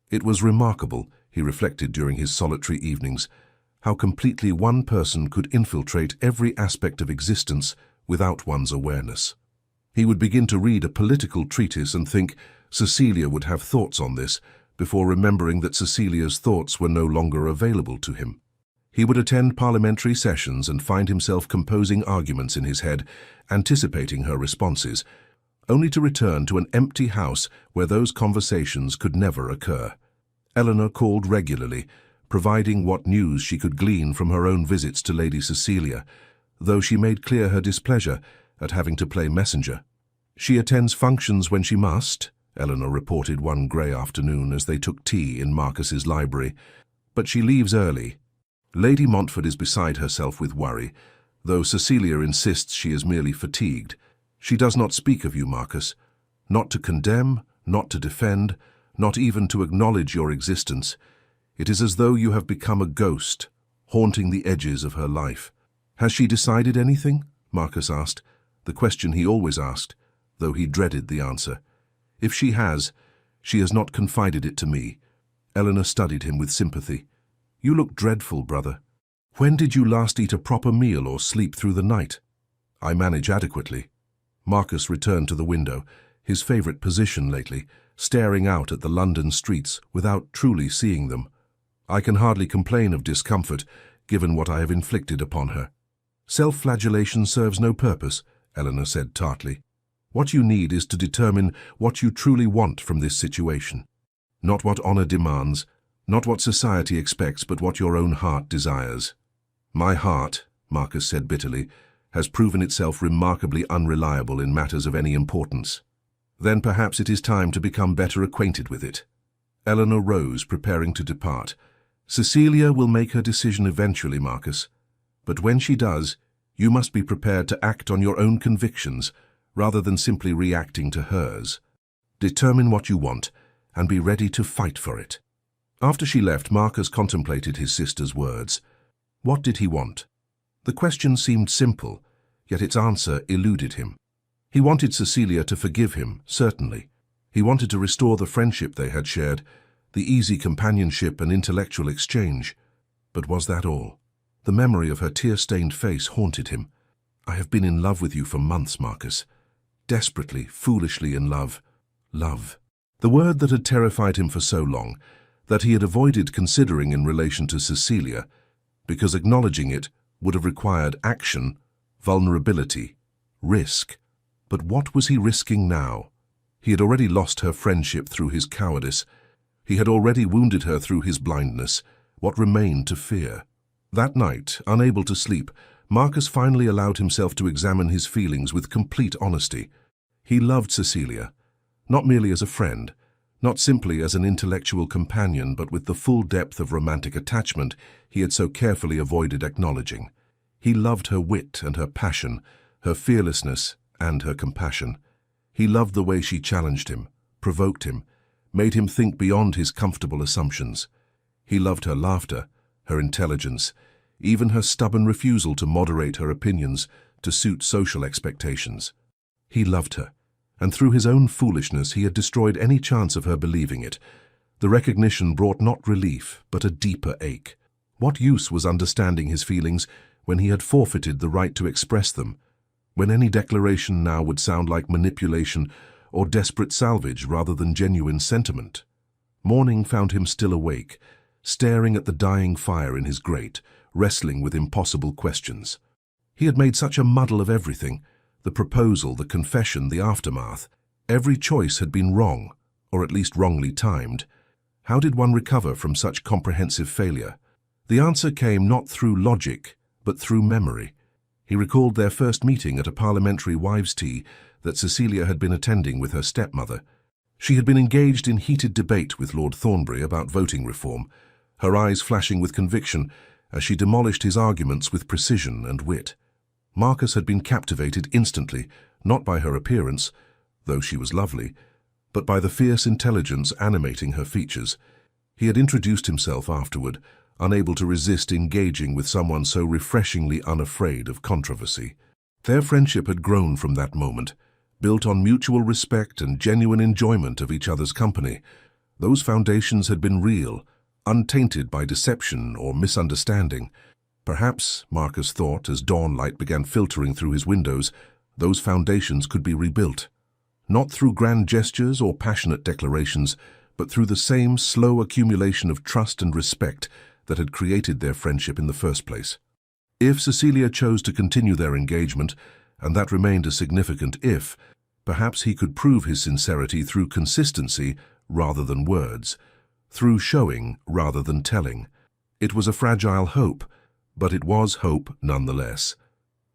It was remarkable, he reflected during his solitary evenings, how completely one person could infiltrate every aspect of existence without one's awareness. He would begin to read a political treatise and think Cecilia would have thoughts on this, before remembering that Cecilia's thoughts were no longer available to him. He would attend parliamentary sessions and find himself composing arguments in his head, anticipating her responses, only to return to an empty house where those conversations could never occur. Eleanor called regularly, providing what news she could glean from her own visits to Lady Cecilia, though she made clear her displeasure at having to play messenger. "She attends functions when she must," Eleanor reported one grey afternoon as they took tea in Marcus's library, "but she leaves early. Lady Montfort is beside herself with worry, though Cecilia insists she is merely fatigued. She does not speak of you, Marcus, not to condemn, not to defend, not even to acknowledge your existence. It is as though you have become a ghost, haunting the edges of her life." "Has she decided anything?" Marcus asked, the question he always asked, though he dreaded the answer. "If she has not confided it to me." Eleanor studied him with sympathy. "You look dreadful, brother. When did you last eat a proper meal or sleep through the night?" "I manage adequately." Marcus returned to the window, his favourite position lately, staring out at the London streets without truly seeing them. "I can hardly complain of discomfort, given what I have inflicted upon her." "Self-flagellation serves no purpose," Eleanor said tartly. "What you need is to determine what you truly want from this situation. Not what honour demands, not what society expects, but what your own heart desires." "My heart," Marcus said bitterly, "has proven itself remarkably unreliable in matters of any importance." "Then perhaps it is time to become better acquainted with it." Eleanor rose, preparing to depart. "Cecilia will make her decision eventually, Marcus. But when she does, you must be prepared to act on your own convictions, rather than simply reacting to hers. Determine what you want, and be ready to fight for it." After she left, Marcus contemplated his sister's words. What did he want? The question seemed simple, yet its answer eluded him. He wanted Cecilia to forgive him, certainly. He wanted to restore the friendship they had shared, the easy companionship and intellectual exchange. But was that all? The memory of her tear-stained face haunted him. "I have been in love with you for months, Marcus. Desperately, foolishly in love. Love." The word that had terrified him for so long, that he had avoided considering in relation to Cecilia, because acknowledging it would have required action, vulnerability, risk. But what was he risking now? He had already lost her friendship through his cowardice. He had already wounded her through his blindness. What remained to fear? That night, unable to sleep, Marcus finally allowed himself to examine his feelings with complete honesty. He loved Cecilia, not merely as a friend, not simply as an intellectual companion, but with the full depth of romantic attachment he had so carefully avoided acknowledging. He loved her wit and her passion, her fearlessness and her compassion. He loved the way she challenged him, provoked him, made him think beyond his comfortable assumptions. He loved her laughter, her intelligence, even her stubborn refusal to moderate her opinions to suit social expectations. He loved her, and through his own foolishness he had destroyed any chance of her believing it. The recognition brought not relief, but a deeper ache. What use was understanding his feelings when he had forfeited the right to express them, when any declaration now would sound like manipulation or desperate salvage rather than genuine sentiment? Morning found him still awake, staring at the dying fire in his grate, wrestling with impossible questions. He had made such a muddle of everything, the proposal, the confession, the aftermath. Every choice had been wrong, or at least wrongly timed. How did one recover from such comprehensive failure? The answer came not through logic, but through memory. He recalled their first meeting at a parliamentary wives' tea that Cecilia had been attending with her stepmother. She had been engaged in heated debate with Lord Thornbury about voting reform, her eyes flashing with conviction as she demolished his arguments with precision and wit. Marcus had been captivated instantly, not by her appearance, though she was lovely, but by the fierce intelligence animating her features. He had introduced himself afterward, unable to resist engaging with someone so refreshingly unafraid of controversy. Their friendship had grown from that moment, built on mutual respect and genuine enjoyment of each other's company. Those foundations had been real, untainted by deception or misunderstanding. Perhaps, Marcus thought as dawn light began filtering through his windows, those foundations could be rebuilt. Not through grand gestures or passionate declarations, but through the same slow accumulation of trust and respect that had created their friendship in the first place. If Cecilia chose to continue their engagement, and that remained a significant if, perhaps he could prove his sincerity through consistency rather than words, through showing rather than telling. It was a fragile hope, but it was hope nonetheless.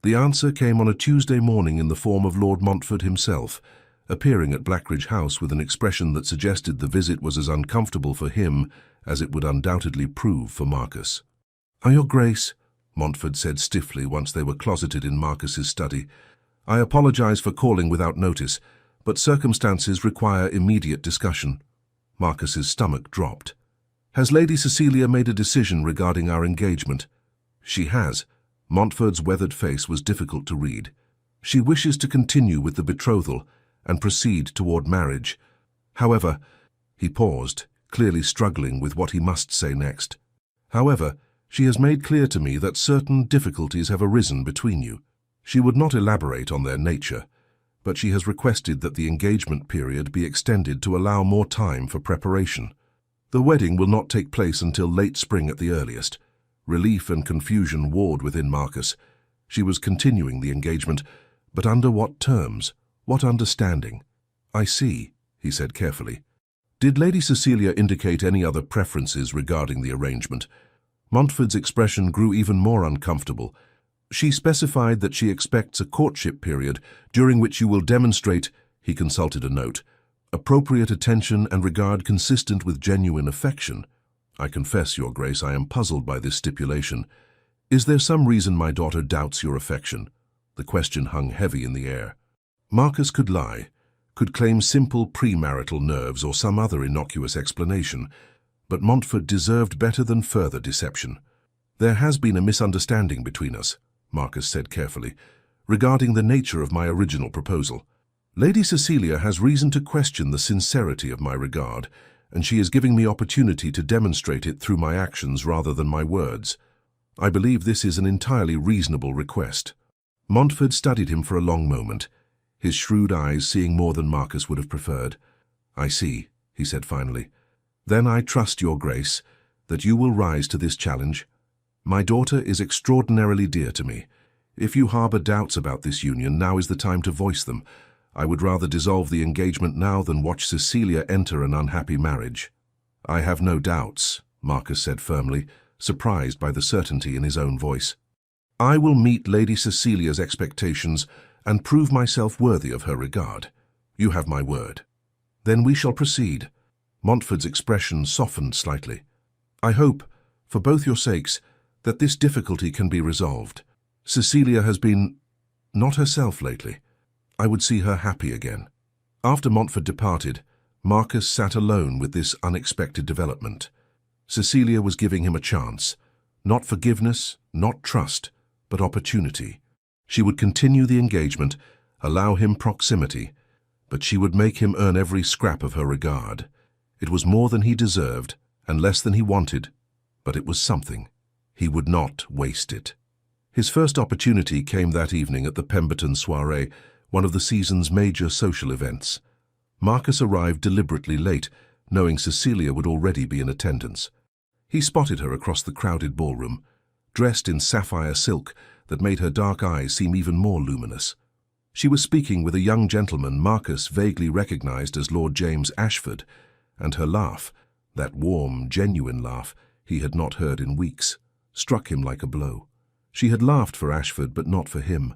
The answer came on a Tuesday morning in the form of Lord Montfort himself, appearing at Blackridge House with an expression that suggested the visit was as uncomfortable for him as it would undoubtedly prove for Marcus. "Your Grace," Montfort said stiffly once they were closeted in Marcus's study, "I apologize for calling without notice, but circumstances require immediate discussion." Marcus's stomach dropped. "Has Lady Cecilia made a decision regarding our engagement?" "She has." Montfort's weathered face was difficult to read. "She wishes to continue with the betrothal and proceed toward marriage. However," he paused, clearly struggling with what he must say next. "However, she has made clear to me that certain difficulties have arisen between you. She would not elaborate on their nature, but she has requested that the engagement period be extended to allow more time for preparation. The wedding will not take place until late spring at the earliest." Relief and confusion warred within Marcus. She was continuing the engagement, but under what terms? What understanding? "I see," he said carefully. "Did Lady Cecilia indicate any other preferences regarding the arrangement?" Montfort's expression grew even more uncomfortable. "She specified that she expects a courtship period during which you will demonstrate," he consulted a note, "appropriate attention and regard consistent with genuine affection. I confess, Your Grace, I am puzzled by this stipulation. Is there some reason my daughter doubts your affection?" The question hung heavy in the air. Marcus could lie, could claim simple premarital nerves or some other innocuous explanation, but Montfort deserved better than further deception. "There has been a misunderstanding between us," Marcus said carefully, "regarding the nature of my original proposal. Lady Cecilia has reason to question the sincerity of my regard, and she is giving me opportunity to demonstrate it through my actions rather than my words. I believe this is an entirely reasonable request." Montfort studied him for a long moment, his shrewd eyes seeing more than Marcus would have preferred. "I see," he said finally. "Then I trust, Your Grace, that you will rise to this challenge. My daughter is extraordinarily dear to me. If you harbor doubts about this union, now is the time to voice them. I would rather dissolve the engagement now than watch Cecilia enter an unhappy marriage." "I have no doubts," Marcus said firmly, surprised by the certainty in his own voice. "I will meet Lady Cecilia's expectations and prove myself worthy of her regard. You have my word." "Then we shall proceed." Montfort's expression softened slightly. "I hope, for both your sakes, that this difficulty can be resolved. Cecilia has been not herself lately. I would see her happy again." After Montfort departed, Marcus sat alone with this unexpected development. Cecilia was giving him a chance. Not forgiveness, not trust, but opportunity. She would continue the engagement, allow him proximity, but she would make him earn every scrap of her regard. It was more than he deserved, and less than he wanted, but it was something. He would not waste it. His first opportunity came that evening at the Pemberton soiree, one of the season's major social events. Marcus arrived deliberately late, knowing Cecilia would already be in attendance. He spotted her across the crowded ballroom, dressed in sapphire silk that made her dark eyes seem even more luminous. She was speaking with a young gentleman Marcus vaguely recognized as Lord James Ashford, and her laugh, that warm, genuine laugh he had not heard in weeks, struck him like a blow. She had laughed for Ashford, but not for him.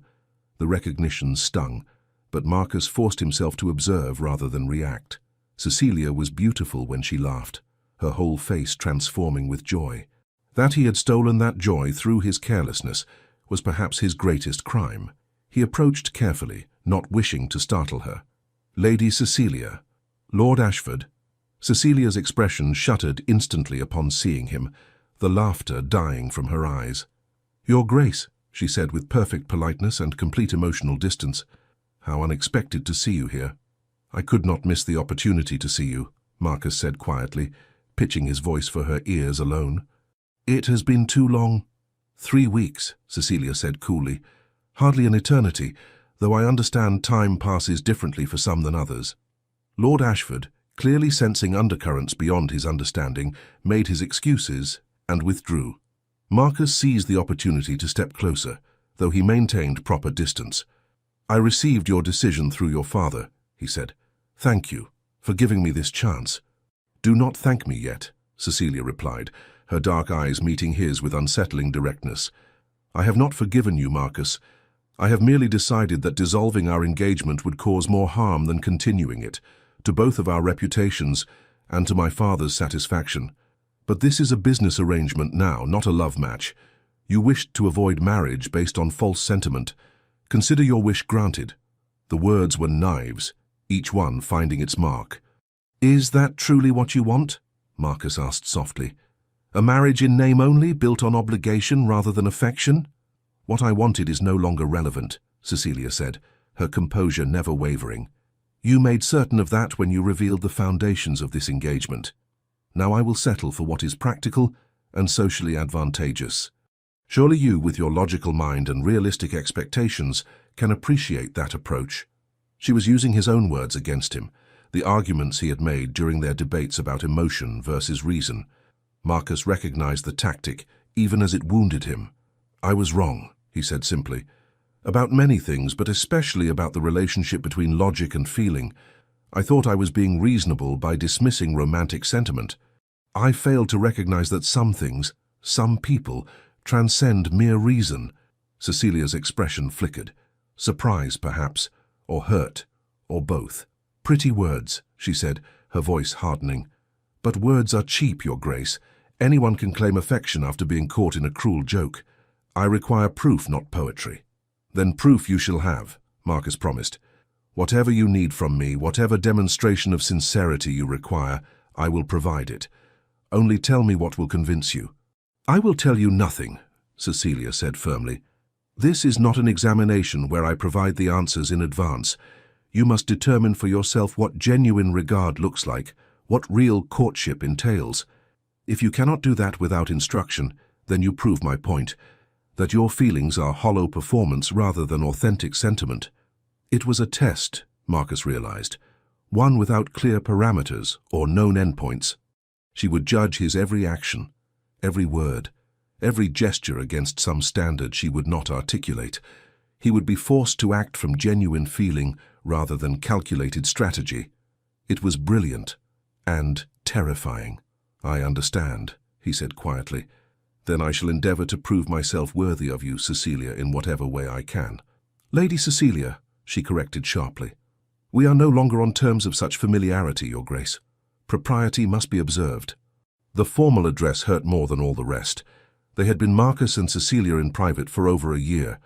The recognition stung, but Marcus forced himself to observe rather than react. Cecilia was beautiful when she laughed, her whole face transforming with joy. That he had stolen that joy through his carelessness was perhaps his greatest crime. He approached carefully, not wishing to startle her. "Lady Cecilia." "Lord Ashford." Cecilia's expression shuttered instantly upon seeing him, the laughter dying from her eyes. "Your Grace," she said with perfect politeness and complete emotional distance. How unexpected to see you here. I could not miss the opportunity to see you, Marcus said quietly, pitching his voice for her ears alone. It has been too long. 3 weeks, Cecilia said coolly. Hardly an eternity, though I understand time passes differently for some than others. Lord Ashford, clearly sensing undercurrents beyond his understanding, made his excuses and withdrew. Marcus seized the opportunity to step closer, though he maintained proper distance. I received your decision through your father, he said. Thank you for giving me this chance. Do not thank me yet, Cecilia replied, her dark eyes meeting his with unsettling directness. I have not forgiven you, Marcus. I have merely decided that dissolving our engagement would cause more harm than continuing it, to both of our reputations and to my father's satisfaction. But this is a business arrangement now, not a love match. You wished to avoid marriage based on false sentiment. Consider your wish granted. The words were knives, each one finding its mark. Is that truly what you want? Marcus asked softly. A marriage in name only, built on obligation rather than affection? What I wanted is no longer relevant, Cecilia said, her composure never wavering. You made certain of that when you revealed the foundations of this engagement. Now I will settle for what is practical and socially advantageous. Surely you, with your logical mind and realistic expectations, can appreciate that approach. She was using his own words against him, the arguments he had made during their debates about emotion versus reason. Marcus recognized the tactic, even as it wounded him. I was wrong, he said simply. About many things, but especially about the relationship between logic and feeling. I thought I was being reasonable by dismissing romantic sentiment. I failed to recognize that some things, some people, transcend mere reason. Cecilia's expression flickered. Surprise, perhaps, or hurt, or both. Pretty words, she said, her voice hardening. But words are cheap, Your Grace. Anyone can claim affection after being caught in a cruel joke. I require proof, not poetry. Then proof you shall have, Marcus promised. Whatever you need from me, whatever demonstration of sincerity you require, I will provide it. Only tell me what will convince you. I will tell you nothing, Cecilia said firmly. This is not an examination where I provide the answers in advance. You must determine for yourself what genuine regard looks like, what real courtship entails. If you cannot do that without instruction, then you prove my point, that your feelings are hollow performance rather than authentic sentiment. It was a test, Marcus realized, one without clear parameters or known endpoints. She would judge his every action, every word, every gesture against some standard she would not articulate. He would be forced to act from genuine feeling rather than calculated strategy. It was brilliant and terrifying. I understand, he said quietly. Then I shall endeavor to prove myself worthy of you, Cecilia, in whatever way I can. Lady Cecilia, she corrected sharply. We are no longer on terms of such familiarity, Your Grace. Propriety must be observed. The formal address hurt more than all the rest. They had been Marcus and Cecilia in private for over a year.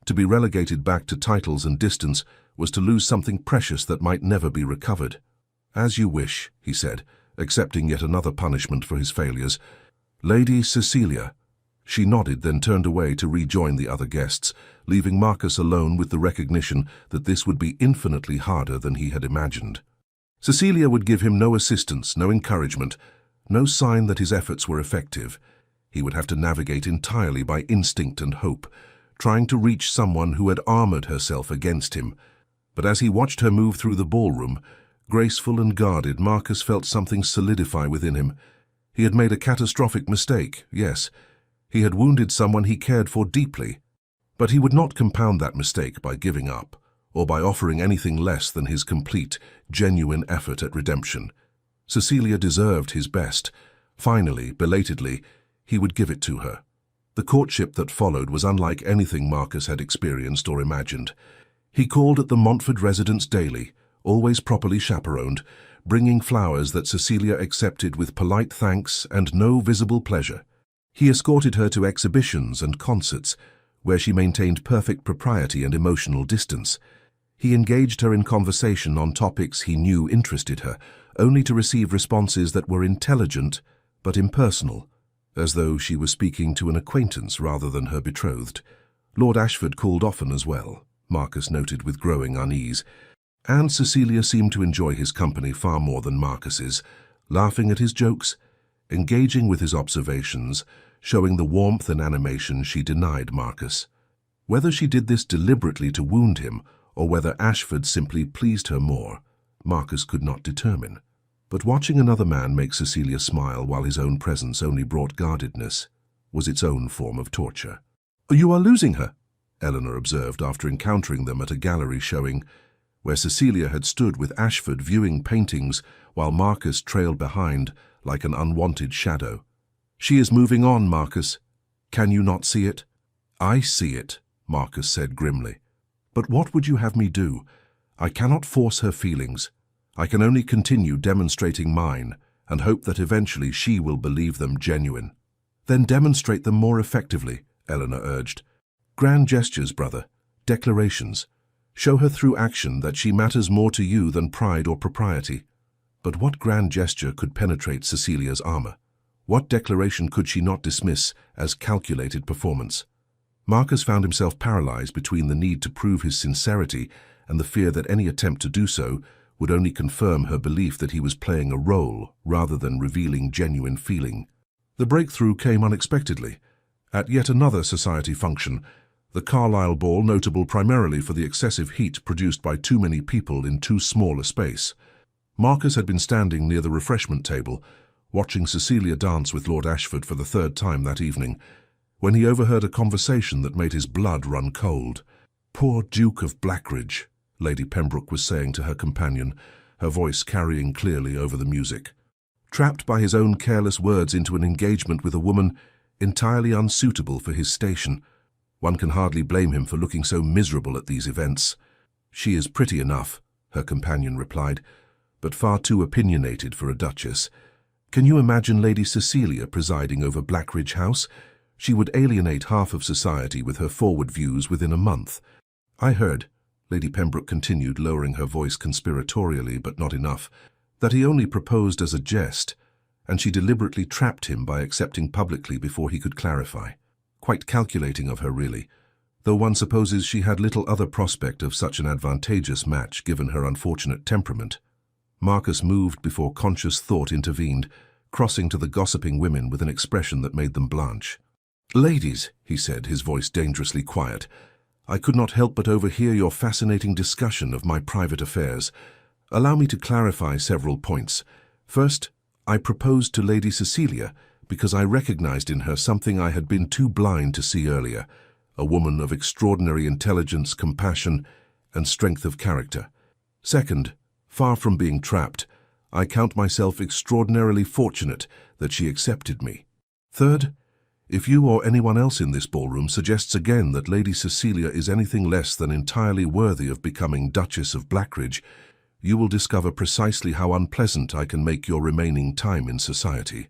To be relegated back to titles and distance was to lose something precious that might never be recovered. As you wish, he said, accepting yet another punishment for his failures. Lady Cecilia. She nodded, then turned away to rejoin the other guests, leaving Marcus alone with the recognition that this would be infinitely harder than he had imagined. Cecilia would give him no assistance, no encouragement, no sign that his efforts were effective. He would have to navigate entirely by instinct and hope, trying to reach someone who had armored herself against him. But as he watched her move through the ballroom, graceful and guarded, Marcus felt something solidify within him. He had made a catastrophic mistake, yes. He had wounded someone he cared for deeply. But he would not compound that mistake by giving up, or by offering anything less than his complete, genuine effort at redemption. Cecilia deserved his best. Finally, belatedly, he would give it to her. The courtship that followed was unlike anything Marcus had experienced or imagined. He called at the Montford residence daily, always properly chaperoned, bringing flowers that Cecilia accepted with polite thanks and no visible pleasure. He escorted her to exhibitions and concerts, where she maintained perfect propriety and emotional distance. He engaged her in conversation on topics he knew interested her, only to receive responses that were intelligent but impersonal, as though she was speaking to an acquaintance rather than her betrothed. Lord Ashford called often as well, Marcus noted with growing unease, and Cecilia seemed to enjoy his company far more than Marcus's, laughing at his jokes, engaging with his observations, showing the warmth and animation she denied Marcus. Whether she did this deliberately to wound him, or whether Ashford simply pleased her more, Marcus could not determine. But watching another man make Cecilia smile while his own presence only brought guardedness was its own form of torture. "You are losing her," Eleanor observed after encountering them at a gallery showing, where Cecilia had stood with Ashford viewing paintings while Marcus trailed behind like an unwanted shadow. "She is moving on, Marcus. Can you not see it?" "I see it," Marcus said grimly. "But what would you have me do? I cannot force her feelings. I can only continue demonstrating mine and hope that eventually she will believe them genuine." "Then demonstrate them more effectively," Eleanor urged. "Grand gestures, brother. Declarations. Show her through action that she matters more to you than pride or propriety." But what grand gesture could penetrate Cecilia's armor? What declaration could she not dismiss as calculated performance? Marcus found himself paralyzed between the need to prove his sincerity and the fear that any attempt to do so would only confirm her belief that he was playing a role rather than revealing genuine feeling. The breakthrough came unexpectedly. At yet another society function, the Carlisle ball notable primarily for the excessive heat produced by too many people in too small a space, Marcus had been standing near the refreshment table, watching Cecilia dance with Lord Ashford for the third time that evening, when he overheard a conversation that made his blood run cold. "Poor Duke of Blackridge," Lady Pembroke was saying to her companion, her voice carrying clearly over the music. "Trapped by his own careless words into an engagement with a woman entirely unsuitable for his station. One can hardly blame him for looking so miserable at these events." "She is pretty enough," her companion replied, "but far too opinionated for a duchess. Can you imagine Lady Cecilia presiding over Blackridge House? She would alienate half of society with her forward views within a month." "I heard," Lady Pembroke continued, lowering her voice conspiratorially but not enough, "that he only proposed as a jest, and she deliberately trapped him by accepting publicly before he could clarify. Quite calculating of her, really, though one supposes she had little other prospect of such an advantageous match given her unfortunate temperament." Marcus moved before conscious thought intervened, crossing to the gossiping women with an expression that made them blanch. "Ladies," he said, his voice dangerously quiet, "I could not help but overhear your fascinating discussion of my private affairs. Allow me to clarify several points. First, I proposed to Lady Cecilia because I recognized in her something I had been too blind to see earlier, a woman of extraordinary intelligence, compassion, and strength of character. Second, far from being trapped, I count myself extraordinarily fortunate that she accepted me. Third, if you or anyone else in this ballroom suggests again that Lady Cecilia is anything less than entirely worthy of becoming Duchess of Blackridge, you will discover precisely how unpleasant I can make your remaining time in society.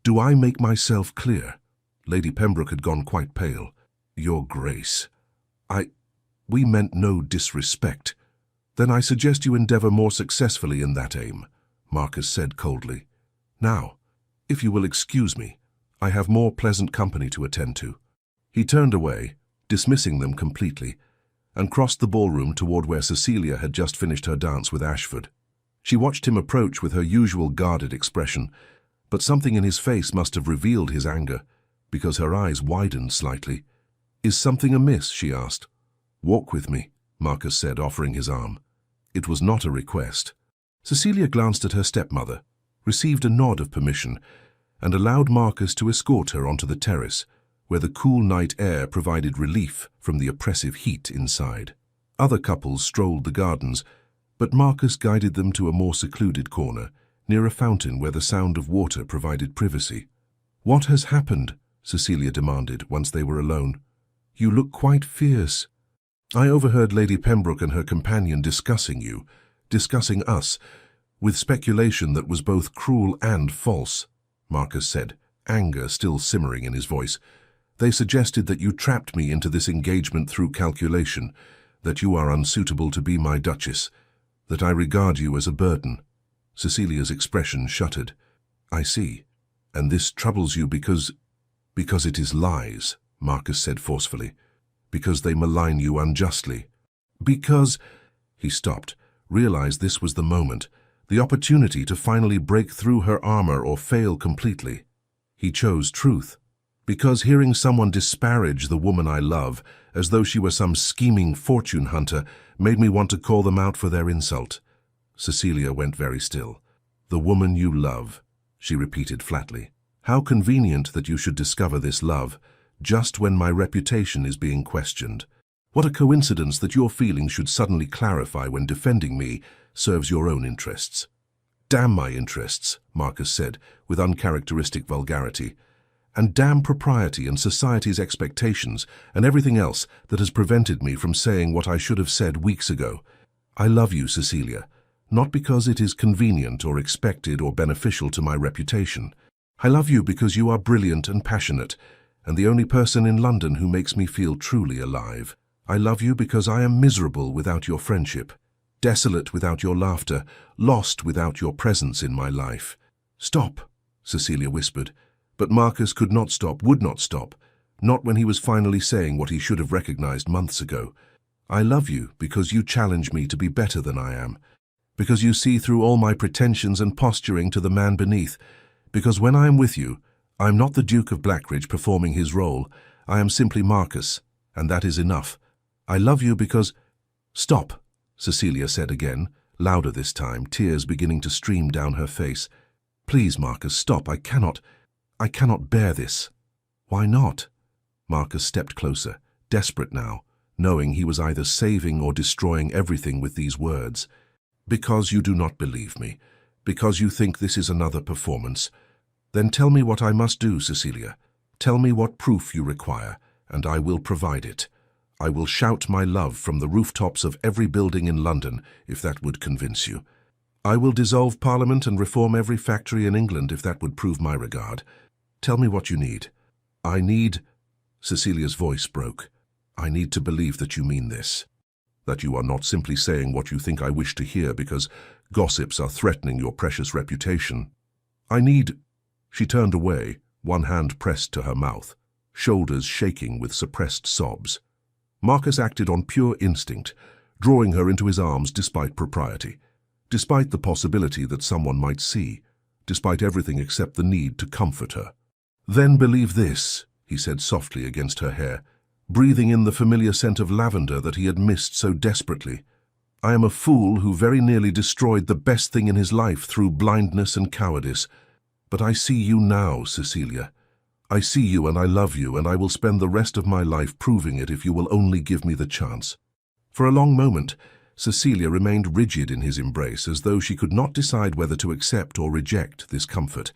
Do I make myself clear?" Lady Pembroke had gone quite pale. "Your Grace, we meant no disrespect." "Then I suggest you endeavor more successfully in that aim," Marcus said coldly. "Now, if you will excuse me, I have more pleasant company to attend to." He turned away, dismissing them completely, and crossed the ballroom toward where Cecilia had just finished her dance with Ashford. She watched him approach with her usual guarded expression, but something in his face must have revealed his anger, because her eyes widened slightly. "Is something amiss?" she asked. "Walk with me," Marcus said, offering his arm. It was not a request. Cecilia glanced at her stepmother, received a nod of permission, and allowed Marcus to escort her onto the terrace, where the cool night air provided relief from the oppressive heat inside. Other couples strolled the gardens, but Marcus guided them to a more secluded corner, near a fountain where the sound of water provided privacy. "What has happened?" Cecilia demanded once they were alone. "You look quite fierce." "I overheard Lady Pembroke and her companion discussing us, with speculation that was both cruel and false," Marcus said, anger still simmering in his voice. "They suggested that you trapped me into this engagement through calculation, that you are unsuitable to be my Duchess, that I regard you as a burden." Cecilia's expression shuttered. "I see. And this troubles you because it is lies," Marcus said forcefully. "Because they malign you unjustly." Because... He stopped, realized this was the moment, the opportunity to finally break through her armor or fail completely. He chose truth. Because hearing someone disparage the woman I love, as though she were some scheming fortune hunter, made me want to call them out for their insult. Cecilia went very still. "The woman you love," she repeated flatly. "How convenient that you should discover this love, just when my reputation is being questioned. What a coincidence that your feelings should suddenly clarify when defending me serves your own interests." "Damn my interests," Marcus said, with uncharacteristic vulgarity. "And damn propriety and society's expectations and everything else that has prevented me from saying what I should have said weeks ago. I love you, Cecilia, not because it is convenient or expected or beneficial to my reputation. I love you because you are brilliant and passionate, and the only person in London who makes me feel truly alive. I love you because I am miserable without your friendship, desolate without your laughter, lost without your presence in my life." "Stop," Cecilia whispered. But Marcus could not stop, would not stop, not when he was finally saying what he should have recognized months ago. "I love you because you challenge me to be better than I am, because you see through all my pretensions and posturing to the man beneath, because when I am with you, I am not the Duke of Blackridge performing his role. I am simply Marcus, and that is enough. I love you because—" "Stop," Cecilia said again, louder this time, tears beginning to stream down her face. "Please, Marcus, stop. I cannot bear this." "Why not?" Marcus stepped closer, desperate now, knowing he was either saving or destroying everything with these words. "Because you do not believe me. Because you think this is another performance. Then tell me what I must do, Cecilia. Tell me what proof you require, and I will provide it. I will shout my love from the rooftops of every building in London, if that would convince you. I will dissolve Parliament and reform every factory in England, if that would prove my regard. Tell me what you need." "I need—" Cecilia's voice broke. "I need to believe that you mean this. That you are not simply saying what you think I wish to hear because gossips are threatening your precious reputation. I need—" She turned away, one hand pressed to her mouth, shoulders shaking with suppressed sobs. Marcus acted on pure instinct, drawing her into his arms despite propriety, despite the possibility that someone might see, despite everything except the need to comfort her. "Then believe this," he said softly against her hair, breathing in the familiar scent of lavender that he had missed so desperately. "I am a fool who very nearly destroyed the best thing in his life through blindness and cowardice. But I see you now, Cecilia. I see you and I love you, and I will spend the rest of my life proving it if you will only give me the chance." For a long moment, Cecilia remained rigid in his embrace, as though she could not decide whether to accept or reject this comfort.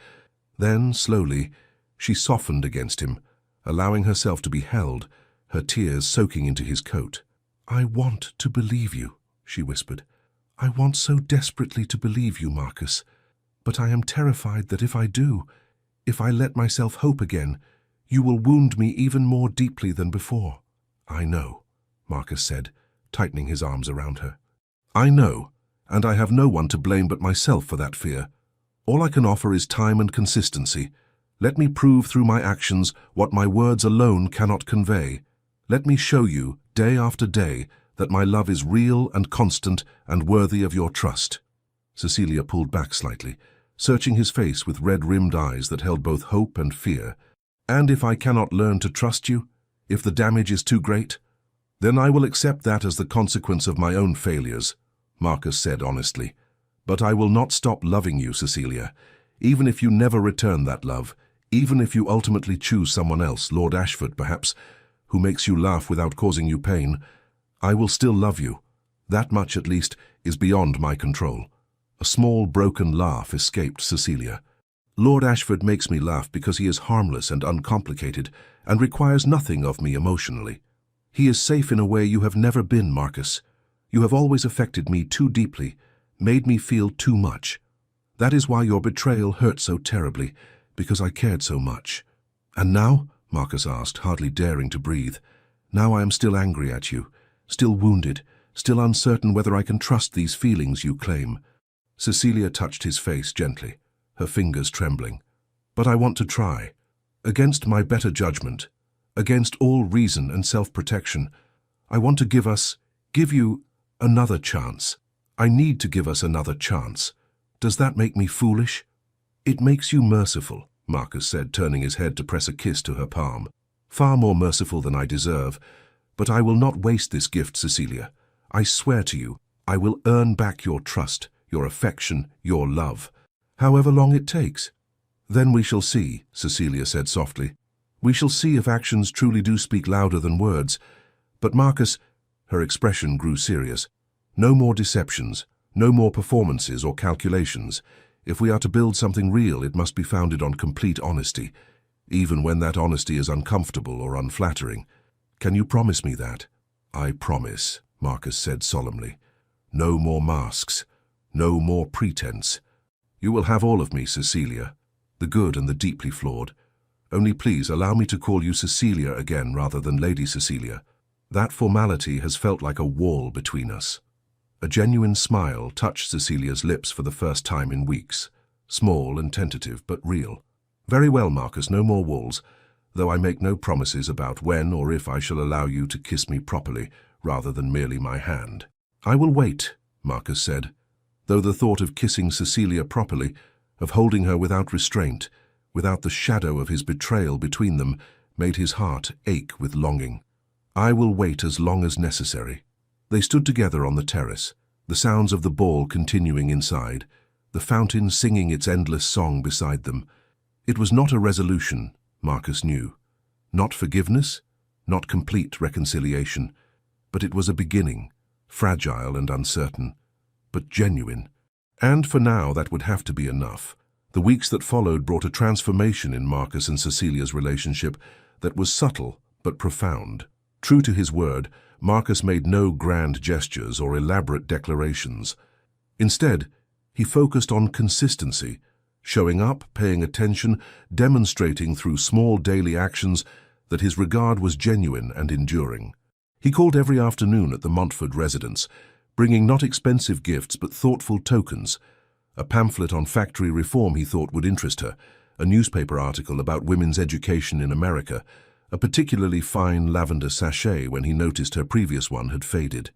Then, slowly, she softened against him, allowing herself to be held, her tears soaking into his coat. "I want to believe you," she whispered. "I want so desperately to believe you, Marcus. But I am terrified that if I do, if I let myself hope again, you will wound me even more deeply than before." "I know," Marcus said, tightening his arms around her. "I know, and I have no one to blame but myself for that fear. All I can offer is time and consistency. Let me prove through my actions what my words alone cannot convey. Let me show you, day after day, that my love is real and constant and worthy of your trust." Cecilia pulled back slightly, searching his face with red-rimmed eyes that held both hope and fear. "And if I cannot learn to trust you, if the damage is too great, then I will accept that as the consequence of my own failures," Marcus said honestly. "But I will not stop loving you, Cecilia, even if you never return that love, even if you ultimately choose someone else, Lord Ashford perhaps, who makes you laugh without causing you pain. I will still love you. That much, at least, is beyond my control." A small, broken laugh escaped Cecilia. "Lord Ashford makes me laugh because he is harmless and uncomplicated and requires nothing of me emotionally. He is safe in a way you have never been, Marcus. You have always affected me too deeply, made me feel too much. That is why your betrayal hurt so terribly, because I cared so much." "And now?" Marcus asked, hardly daring to breathe. "Now I am still angry at you, still wounded, still uncertain whether I can trust these feelings you claim." Cecilia touched his face gently, her fingers trembling. "But I want to try. Against my better judgment, against all reason and self-protection, I want to give us, Give you another chance. I need to give us another chance. Does that make me foolish? It makes you merciful, Marcus said, turning his head to press a kiss to her palm. Far more merciful than I deserve, but I will not waste this gift, Cecilia. I swear to you, I will earn back your trust, your affection, your love, however long it takes. Then we shall see, Cecilia said softly. We shall see if actions truly do speak louder than words. But Marcus, her expression grew serious. No more deceptions, no more performances or calculations. If we are to build something real, it must be founded on complete honesty, even when that honesty is uncomfortable or unflattering. Can you promise me that? I promise, Marcus said solemnly. No more masks, no more pretense. You will have all of me, Cecilia, the good and the deeply flawed. Only please allow me to call you Cecilia again rather than Lady Cecilia. That formality has felt like a wall between us. A genuine smile touched Cecilia's lips for the first time in weeks, small and tentative but real. Very well, Marcus, no more walls, though I make no promises about when or if I shall allow you to kiss me properly, rather than merely my hand. I will wait, Marcus said, though the thought of kissing Cecilia properly, of holding her without restraint, without the shadow of his betrayal between them, made his heart ache with longing. I will wait as long as necessary. They stood together on the terrace, the sounds of the ball continuing inside, the fountain singing its endless song beside them. It was not a resolution, Marcus knew. Not forgiveness, not complete reconciliation, but it was a beginning, fragile and uncertain, but genuine. And for now that would have to be enough. The weeks that followed brought a transformation in Marcus and Cecilia's relationship that was subtle but profound. True to his word, Marcus made no grand gestures or elaborate declarations. Instead, he focused on consistency, showing up, paying attention, demonstrating through small daily actions that his regard was genuine and enduring. He called every afternoon at the Montford residence, bringing not expensive gifts but thoughtful tokens. A pamphlet on factory reform he thought would interest her, a newspaper article about women's education in America, a particularly fine lavender sachet when he noticed her previous one had faded.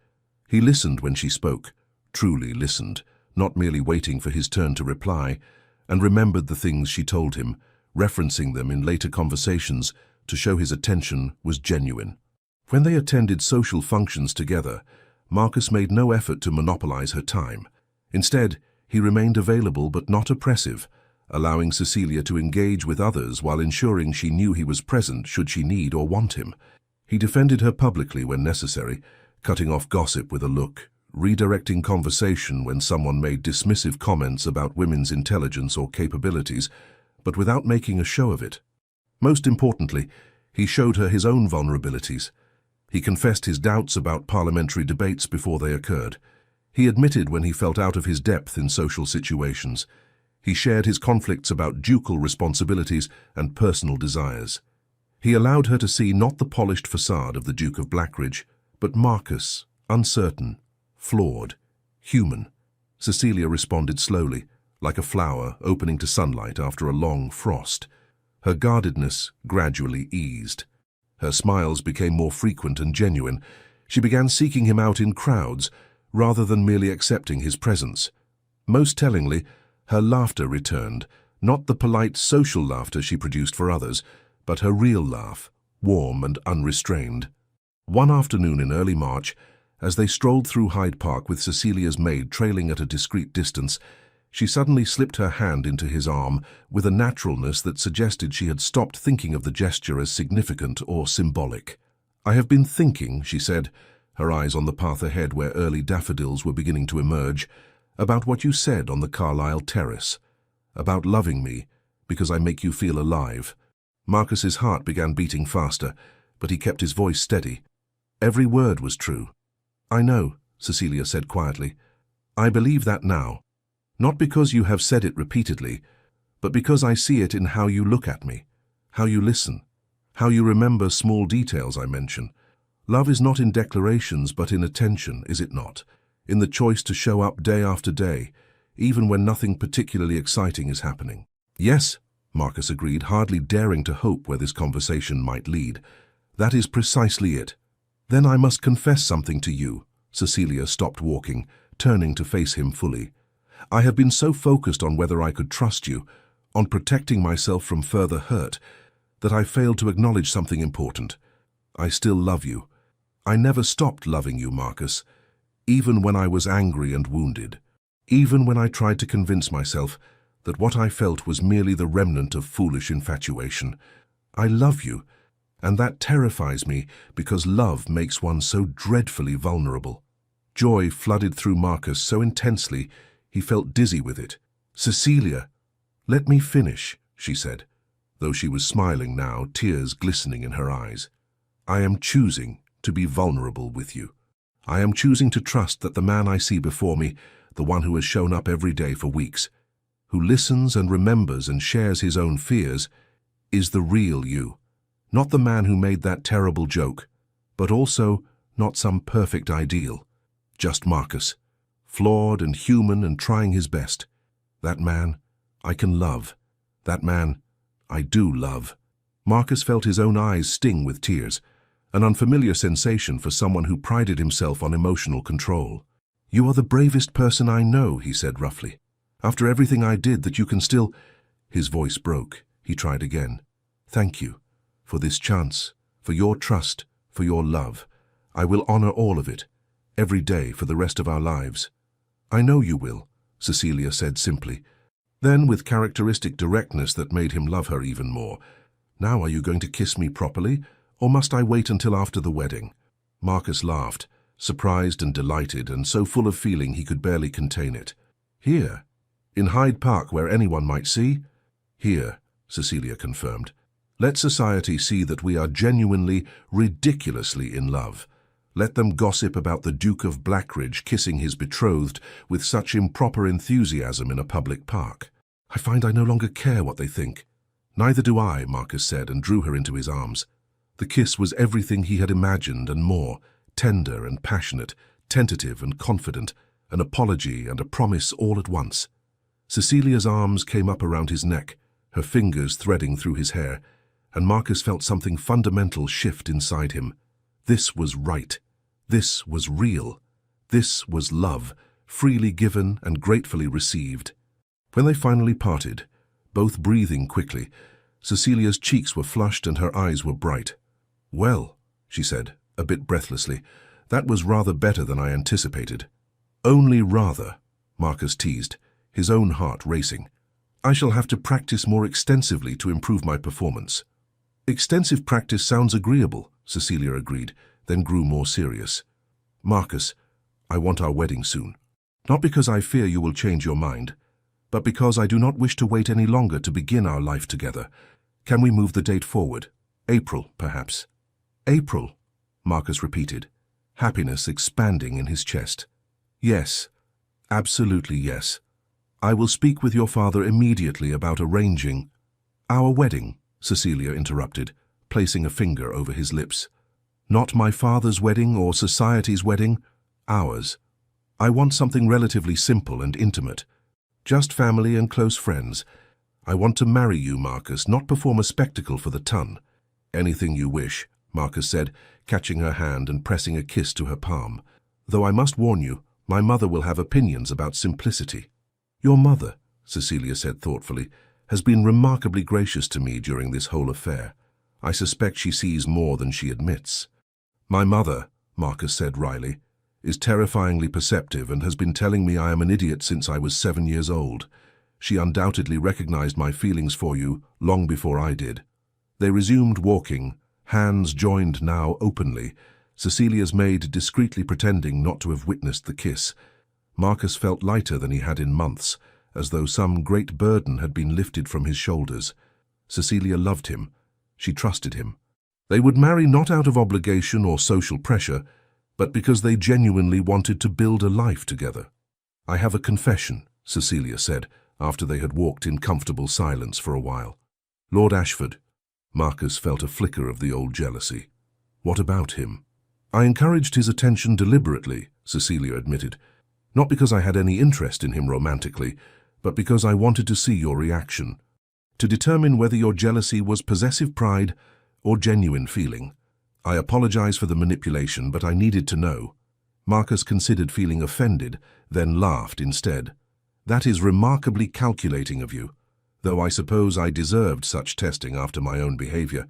He listened when she spoke, truly listened, not merely waiting for his turn to reply, and remembered the things she told him, referencing them in later conversations to show his attention was genuine. When they attended social functions together, Marcus made no effort to monopolize her time. Instead, he remained available but not oppressive, allowing Cecilia to engage with others while ensuring she knew he was present should she need or want him. He defended her publicly when necessary, cutting off gossip with a look, redirecting conversation when someone made dismissive comments about women's intelligence or capabilities, but without making a show of it. Most importantly, he showed her his own vulnerabilities. He confessed his doubts about parliamentary debates before they occurred. He admitted when he felt out of his depth in social situations. He shared his conflicts about ducal responsibilities and personal desires. He allowed her to see not the polished facade of the Duke of Blackridge, but Marcus, uncertain, flawed, human. Cecilia responded slowly, like a flower opening to sunlight after a long frost. Her guardedness gradually eased. Her smiles became more frequent and genuine. She began seeking him out in crowds, rather than merely accepting his presence. Most tellingly, her laughter returned, not the polite social laughter she produced for others, but her real laugh, warm and unrestrained. One afternoon in early March, as they strolled through Hyde Park with Cecilia's maid trailing at a discreet distance, she suddenly slipped her hand into his arm with a naturalness that suggested she had stopped thinking of the gesture as significant or symbolic. "I have been thinking," she said, her eyes on the path ahead where early daffodils were beginning to emerge, "about what you said on the Carlisle terrace, about loving me because I make you feel alive." Marcus's heart began beating faster, but he kept his voice steady. Every word was true. "I know," Cecilia said quietly. "I believe that now. Not because you have said it repeatedly, but because I see it in how you look at me, how you listen, how you remember small details I mention. Love is not in declarations but in attention, is it not? In the choice to show up day after day, even when nothing particularly exciting is happening." "Yes," Marcus agreed, hardly daring to hope where this conversation might lead. "That is precisely it." "Then I must confess something to you," Cecilia stopped walking, turning to face him fully. I have been so focused on whether I could trust you, on protecting myself from further hurt, that I failed to acknowledge something important. I still love you. I never stopped loving you, Marcus, even when I was angry and wounded, even when I tried to convince myself that what I felt was merely the remnant of foolish infatuation. I love you, and that terrifies me because love makes one so dreadfully vulnerable. Joy flooded through Marcus so intensely he felt dizzy with it. "Cecilia, let me finish," she said, though she was smiling now, tears glistening in her eyes. "I am choosing to be vulnerable with you. I am choosing to trust that the man I see before me, the one who has shown up every day for weeks, who listens and remembers and shares his own fears, is the real you. Not the man who made that terrible joke, but also not some perfect ideal. Just Marcus, flawed and human and trying his best. That man I can love. That man I do love." Marcus felt his own eyes sting with tears, an unfamiliar sensation for someone who prided himself on emotional control. "You are the bravest person I know," he said roughly. "After everything I did, that you can still—" His voice broke. He tried again. "Thank you for this chance, for your trust, for your love. I will honor all of it, every day for the rest of our lives." "I know you will," Cecilia said simply. Then, with characteristic directness that made him love her even more, "Now are you going to kiss me properly, or must I wait until after the wedding?" Marcus laughed, surprised and delighted, and so full of feeling he could barely contain it. "Here? In Hyde Park, where anyone might see?" "Here," Cecilia confirmed. "Let society see that we are genuinely, ridiculously in love. Let them gossip about the Duke of Blackridge kissing his betrothed with such improper enthusiasm in a public park. I find I no longer care what they think." "Neither do I," Marcus said, and drew her into his arms. The kiss was everything he had imagined and more, tender and passionate, tentative and confident, an apology and a promise all at once. Cecilia's arms came up around his neck, her fingers threading through his hair, and Marcus felt something fundamental shift inside him. This was right. This was real. This was love, freely given and gratefully received. When they finally parted, both breathing quickly, Cecilia's cheeks were flushed and her eyes were bright. "Well," she said, a bit breathlessly, "that was rather better than I anticipated." "Only rather," Marcus teased, his own heart racing. "I shall have to practice more extensively to improve my performance." "Extensive practice sounds agreeable," Cecilia agreed, then grew more serious. "Marcus, I want our wedding soon. Not because I fear you will change your mind, but because I do not wish to wait any longer to begin our life together. Can we move the date forward? April, perhaps?" "April," Marcus repeated, happiness expanding in his chest. "Yes, absolutely yes. I will speak with your father immediately about arranging—" "Our wedding," Cecilia interrupted, placing a finger over his lips. "Not my father's wedding or society's wedding, ours. I want something relatively simple and intimate. Just family and close friends. I want to marry you, Marcus, not perform a spectacle for the ton." "Anything you wish," Marcus said, catching her hand and pressing a kiss to her palm. "Though I must warn you, my mother will have opinions about simplicity." "Your mother," Cecilia said thoughtfully, "has been remarkably gracious to me during this whole affair. I suspect she sees more than she admits." "My mother," Marcus said wryly, "is terrifyingly perceptive and has been telling me I am an idiot since I was 7 years old. She undoubtedly recognized my feelings for you long before I did." They resumed walking, hands joined now openly, Cecilia's maid discreetly pretending not to have witnessed the kiss. Marcus felt lighter than he had in months, as though some great burden had been lifted from his shoulders. Cecilia loved him. She trusted him. They would marry not out of obligation or social pressure, but because they genuinely wanted to build a life together. "I have a confession," Cecilia said, after they had walked in comfortable silence for a while. "Lord Ashford." Marcus felt a flicker of the old jealousy. "What about him?" "I encouraged his attention deliberately," Cecilia admitted. "Not because I had any interest in him romantically, but because I wanted to see your reaction, to determine whether your jealousy was possessive pride or genuine feeling. I apologize for the manipulation, but I needed to know." Marcus considered feeling offended, then laughed instead. "That is remarkably calculating of you, though I suppose I deserved such testing after my own behavior.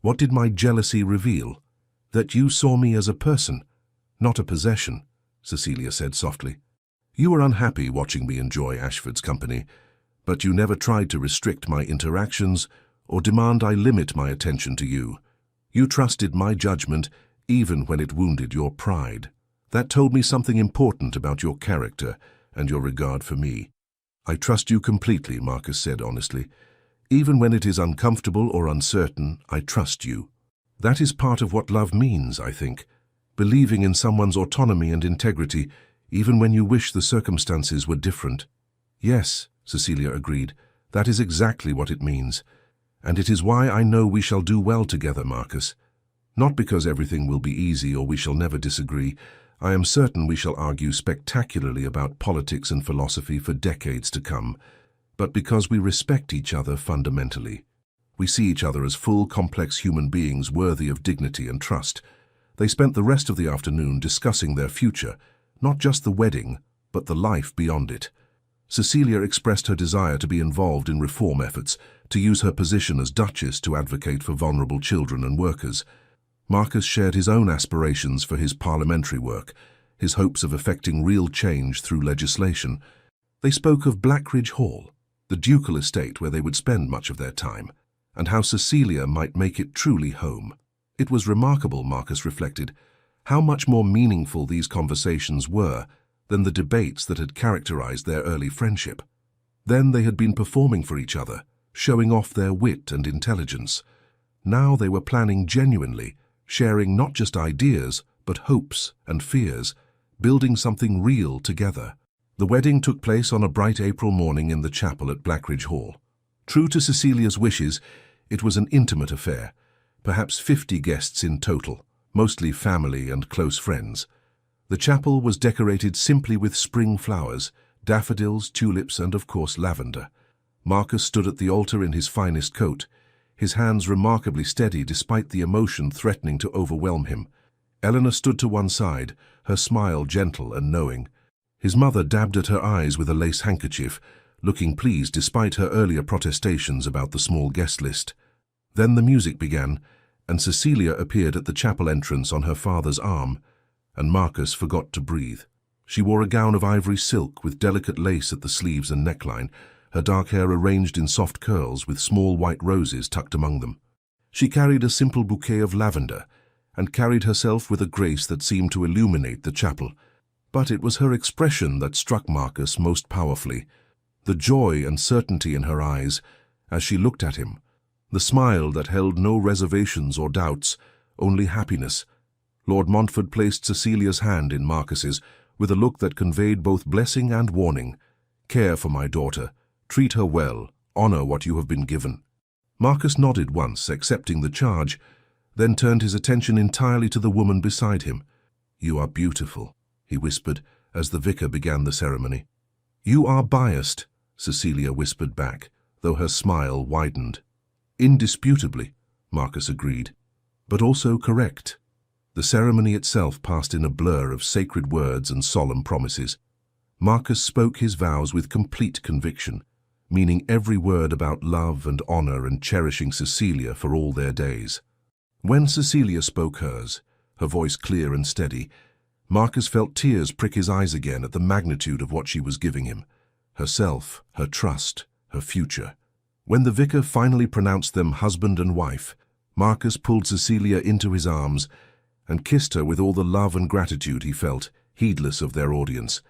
What did my jealousy reveal? That you saw me as a person, not a possession," Cecilia said softly. "You were unhappy watching me enjoy Ashford's company, but you never tried to restrict my interactions or demand I limit my attention to you. You trusted my judgment even when it wounded your pride. That told me something important about your character and your regard for me." "I trust you completely," Marcus said honestly. "Even when it is uncomfortable or uncertain, I trust you. That is part of what love means, I think. Believing in someone's autonomy and integrity, even when you wish the circumstances were different." "Yes," Cecilia agreed, "that is exactly what it means. And it is why I know we shall do well together, Marcus. Not because everything will be easy or we shall never disagree. I am certain we shall argue spectacularly about politics and philosophy for decades to come, but because we respect each other fundamentally. We see each other as full, complex human beings worthy of dignity and trust." They spent the rest of the afternoon discussing their future, not just the wedding, but the life beyond it. Cecilia expressed her desire to be involved in reform efforts, to use her position as Duchess to advocate for vulnerable children and workers. Marcus shared his own aspirations for his parliamentary work, his hopes of effecting real change through legislation. They spoke of Blackridge Hall, the ducal estate where they would spend much of their time, and how Cecilia might make it truly home. It was remarkable, Marcus reflected, how much more meaningful these conversations were than the debates that had characterized their early friendship. Then they had been performing for each other, showing off their wit and intelligence. Now they were planning genuinely, sharing not just ideas, but hopes and fears, building something real together. The wedding took place on a bright April morning in the chapel at Blackridge Hall. True to Cecilia's wishes, it was an intimate affair, perhaps 50 guests in total, mostly family and close friends. The chapel was decorated simply with spring flowers, daffodils, tulips, and of course lavender. Marcus stood at the altar in his finest coat, his hands remarkably steady despite the emotion threatening to overwhelm him. Eleanor stood to one side, her smile gentle and knowing. His mother dabbed at her eyes with a lace handkerchief, looking pleased despite her earlier protestations about the small guest list. Then the music began, and Cecilia appeared at the chapel entrance on her father's arm, and Marcus forgot to breathe. She wore a gown of ivory silk with delicate lace at the sleeves and neckline, her dark hair arranged in soft curls with small white roses tucked among them. She carried a simple bouquet of lavender, and carried herself with a grace that seemed to illuminate the chapel. But it was her expression that struck Marcus most powerfully, the joy and certainty in her eyes as she looked at him, the smile that held no reservations or doubts, only happiness. Lord Montfort placed Cecilia's hand in Marcus's with a look that conveyed both blessing and warning. "Care for my daughter. Treat her well. Honor what you have been given." Marcus nodded once, accepting the charge, then turned his attention entirely to the woman beside him. "You are beautiful," he whispered as the vicar began the ceremony. "You are biased," Cecilia whispered back, though her smile widened. "Indisputably," Marcus agreed, "but also correct." The ceremony itself passed in a blur of sacred words and solemn promises. Marcus spoke his vows with complete conviction, meaning every word about love and honor and cherishing Cecilia for all their days. When Cecilia spoke hers, her voice clear and steady, Marcus felt tears prick his eyes again at the magnitude of what she was giving him. Herself, her trust, her future. When the vicar finally pronounced them husband and wife, Marcus pulled Cecilia into his arms and kissed her with all the love and gratitude he felt, heedless of their audience.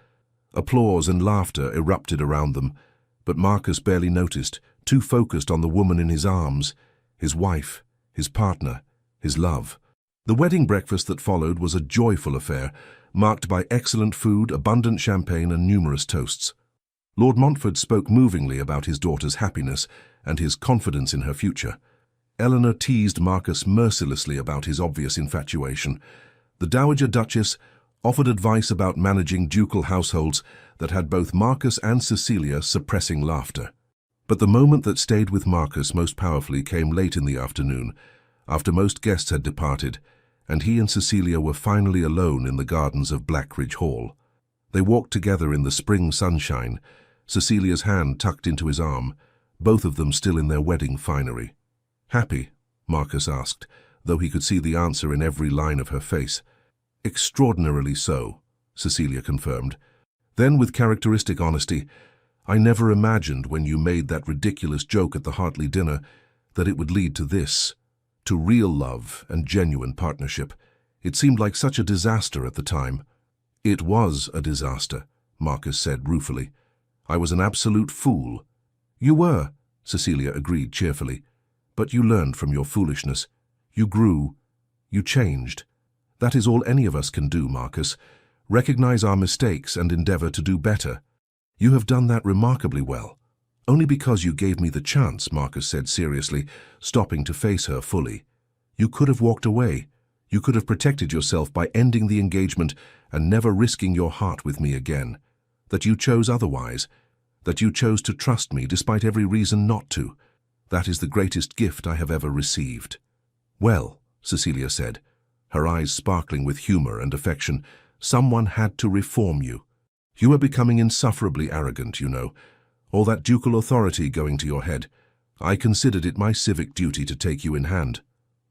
Applause and laughter erupted around them, but Marcus barely noticed, too focused on the woman in his arms, his wife, his partner, his love. The wedding breakfast that followed was a joyful affair, marked by excellent food, abundant champagne, and numerous toasts. Lord Montfort spoke movingly about his daughter's happiness and his confidence in her future. Eleanor teased Marcus mercilessly about his obvious infatuation. The Dowager Duchess offered advice about managing ducal households that had both Marcus and Cecilia suppressing laughter. But the moment that stayed with Marcus most powerfully came late in the afternoon, after most guests had departed, and he and Cecilia were finally alone in the gardens of Blackridge Hall. They walked together in the spring sunshine, Cecilia's hand tucked into his arm, both of them still in their wedding finery. "Happy?" Marcus asked, though he could see the answer in every line of her face. "Extraordinarily so," Cecilia confirmed. Then, with characteristic honesty, "I never imagined when you made that ridiculous joke at the Hartley dinner that it would lead to this, to real love and genuine partnership. It seemed like such a disaster at the time." "It was a disaster," Marcus said ruefully. "I was an absolute fool." "You were," Cecilia agreed cheerfully. "But you learned from your foolishness. You grew. You changed. That is all any of us can do, Marcus. Recognize our mistakes and endeavor to do better. You have done that remarkably well." "Only because you gave me the chance," Marcus said seriously, stopping to face her fully. "You could have walked away. You could have protected yourself by ending the engagement and never risking your heart with me again. That you chose otherwise. That you chose to trust me despite every reason not to. That is the greatest gift I have ever received." "Well," Cecilia said, her eyes sparkling with humor and affection, "someone had to reform you. You are becoming insufferably arrogant, you know. All that ducal authority going to your head. I considered it my civic duty to take you in hand."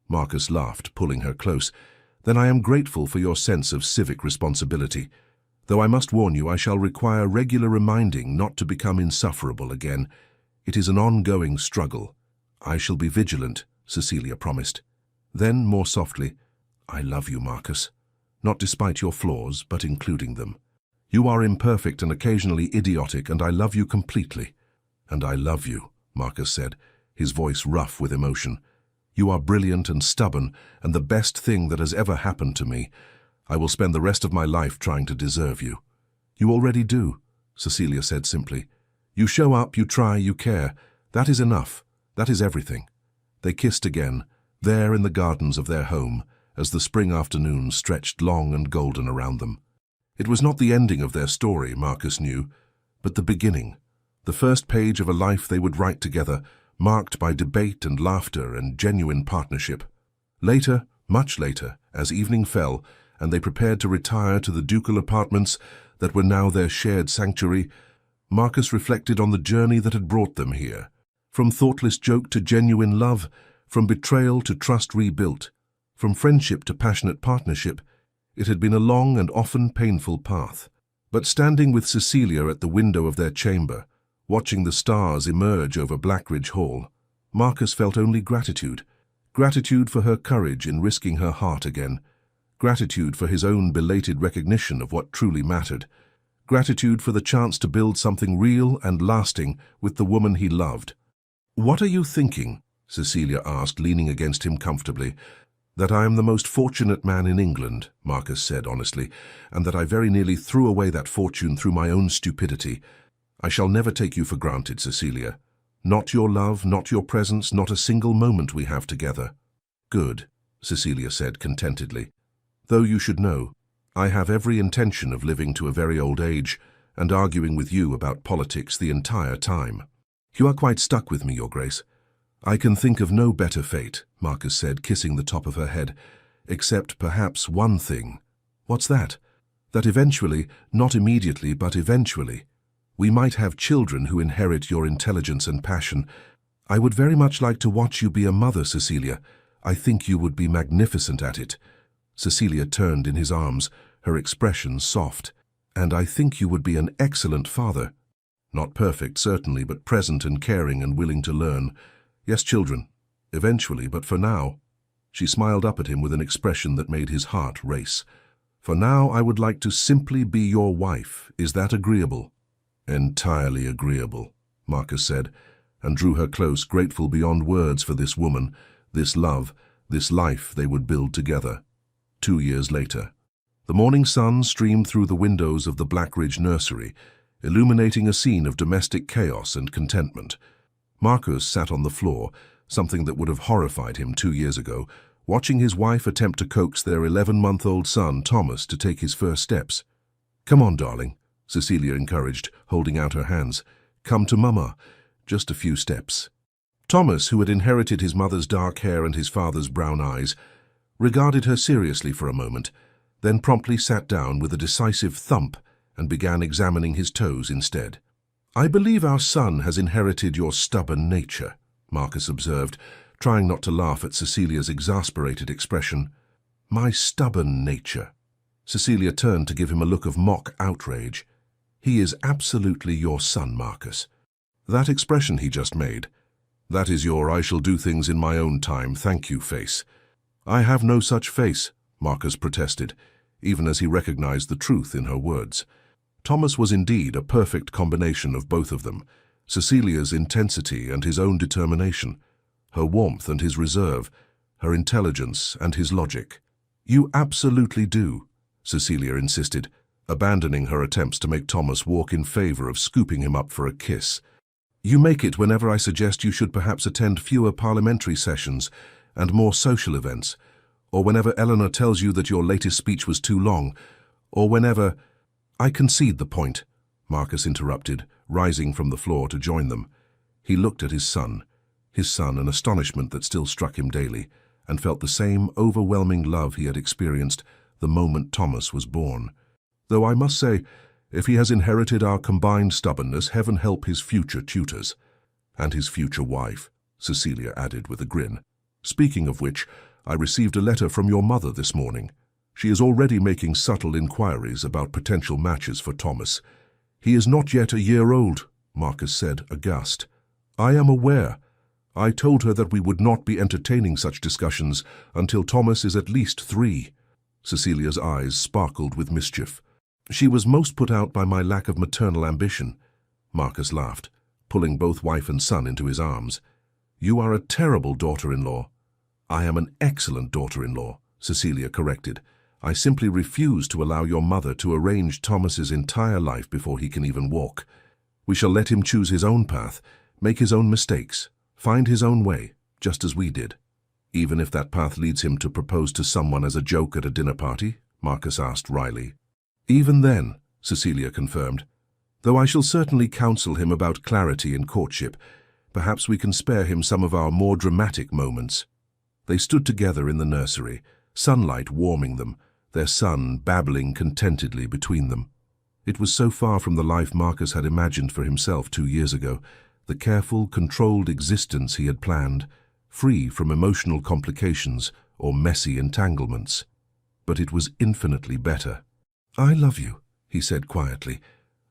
Marcus laughed, pulling her close. "Then I am grateful for your sense of civic responsibility. Though I must warn you, I shall require regular reminding not to become insufferable again. It is an ongoing struggle." "I shall be vigilant," Cecilia promised. Then, more softly, "I love you, Marcus. Not despite your flaws, but including them. You are imperfect and occasionally idiotic, and I love you completely." "And I love you," Marcus said, his voice rough with emotion. "You are brilliant and stubborn, and the best thing that has ever happened to me. I will spend the rest of my life trying to deserve you." "You already do," Cecilia said simply. "You show up, you try, you care. That is enough. That is everything." They kissed again, there in the gardens of their home, as the spring afternoon stretched long and golden around them. It was not the ending of their story, Marcus knew, but the beginning, the first page of a life they would write together, marked by debate and laughter and genuine partnership. Later, much later, as evening fell, and they prepared to retire to the ducal apartments that were now their shared sanctuary, Marcus reflected on the journey that had brought them here. From thoughtless joke to genuine love, from betrayal to trust rebuilt, from friendship to passionate partnership, it had been a long and often painful path. But standing with Cecilia at the window of their chamber, watching the stars emerge over Blackridge Hall, Marcus felt only gratitude. Gratitude for her courage in risking her heart again. Gratitude for his own belated recognition of what truly mattered. Gratitude for the chance to build something real and lasting with the woman he loved. "What are you thinking?" Cecilia asked, leaning against him comfortably. "That I am the most fortunate man in England," Marcus said honestly, "and that I very nearly threw away that fortune through my own stupidity. I shall never take you for granted, Cecilia. Not your love, not your presence, not a single moment we have together." "Good," Cecilia said contentedly. "Though you should know, I have every intention of living to a very old age and arguing with you about politics the entire time. You are quite stuck with me, Your Grace. I can think of no better fate," Marcus said, kissing the top of her head, "except perhaps one thing." "What's that?" "That eventually, not immediately, but eventually, we might have children who inherit your intelligence and passion. I would very much like to watch you be a mother, Cecilia. I think you would be magnificent at it." Cecilia turned in his arms, her expression soft. "And I think you would be an excellent father. Not perfect, certainly, but present and caring and willing to learn. Yes, children, eventually, but for now." She smiled up at him with an expression that made his heart race. "For now, I would like to simply be your wife. Is that agreeable?" "Entirely agreeable," Marcus said, and drew her close, grateful beyond words for this woman, this love, this life they would build together. 2 years later. The morning sun streamed through the windows of the Blackridge nursery, illuminating a scene of domestic chaos and contentment. Marcus sat on the floor, something that would have horrified him 2 years ago, watching his wife attempt to coax their 11-month-old son, Thomas, to take his first steps. "Come on, darling," Cecilia encouraged, holding out her hands. "Come to Mama. Just a few steps." Thomas, who had inherited his mother's dark hair and his father's brown eyes, regarded her seriously for a moment, then promptly sat down with a decisive thump and began examining his toes instead. "I believe our son has inherited your stubborn nature," Marcus observed, trying not to laugh at Cecilia's exasperated expression. "My stubborn nature." Cecilia turned to give him a look of mock outrage. "He is absolutely your son, Marcus. That expression he just made, that is your I shall do things in my own time, thank you face." "I have no such face," Marcus protested, even as he recognized the truth in her words. Thomas was indeed a perfect combination of both of them, Cecilia's intensity and his own determination, her warmth and his reserve, her intelligence and his logic. "You absolutely do," Cecilia insisted, abandoning her attempts to make Thomas walk in favor of scooping him up for a kiss. "You make it whenever I suggest you should perhaps attend fewer parliamentary sessions and more social events, or whenever Eleanor tells you that your latest speech was too long, or whenever—" "I concede the point," Marcus interrupted, rising from the floor to join them. He looked at his son, an astonishment that still struck him daily, and felt the same overwhelming love he had experienced the moment Thomas was born. "Though I must say, if he has inherited our combined stubbornness, heaven help his future tutors." "And his future wife," Cecilia added with a grin. "Speaking of which, I received a letter from your mother this morning. She is already making subtle inquiries about potential matches for Thomas." "He is not yet a year old," Marcus said, aghast. "I am aware. I told her that we would not be entertaining such discussions until Thomas is at least 3. Cecilia's eyes sparkled with mischief. "She was most put out by my lack of maternal ambition." Marcus laughed, pulling both wife and son into his arms. "You are a terrible daughter-in-law." "I am an excellent daughter-in-law," Cecilia corrected. "I simply refuse to allow your mother to arrange Thomas's entire life before he can even walk. We shall let him choose his own path, make his own mistakes, find his own way, just as we did." "Even if that path leads him to propose to someone as a joke at a dinner party?" Marcus asked wryly. "Even then," Cecilia confirmed. "Though I shall certainly counsel him about clarity in courtship. Perhaps we can spare him some of our more dramatic moments." They stood together in the nursery, sunlight warming them, their son babbling contentedly between them. It was so far from the life Marcus had imagined for himself 2 years ago, the careful, controlled existence he had planned, free from emotional complications or messy entanglements. But it was infinitely better. "I love you," he said quietly,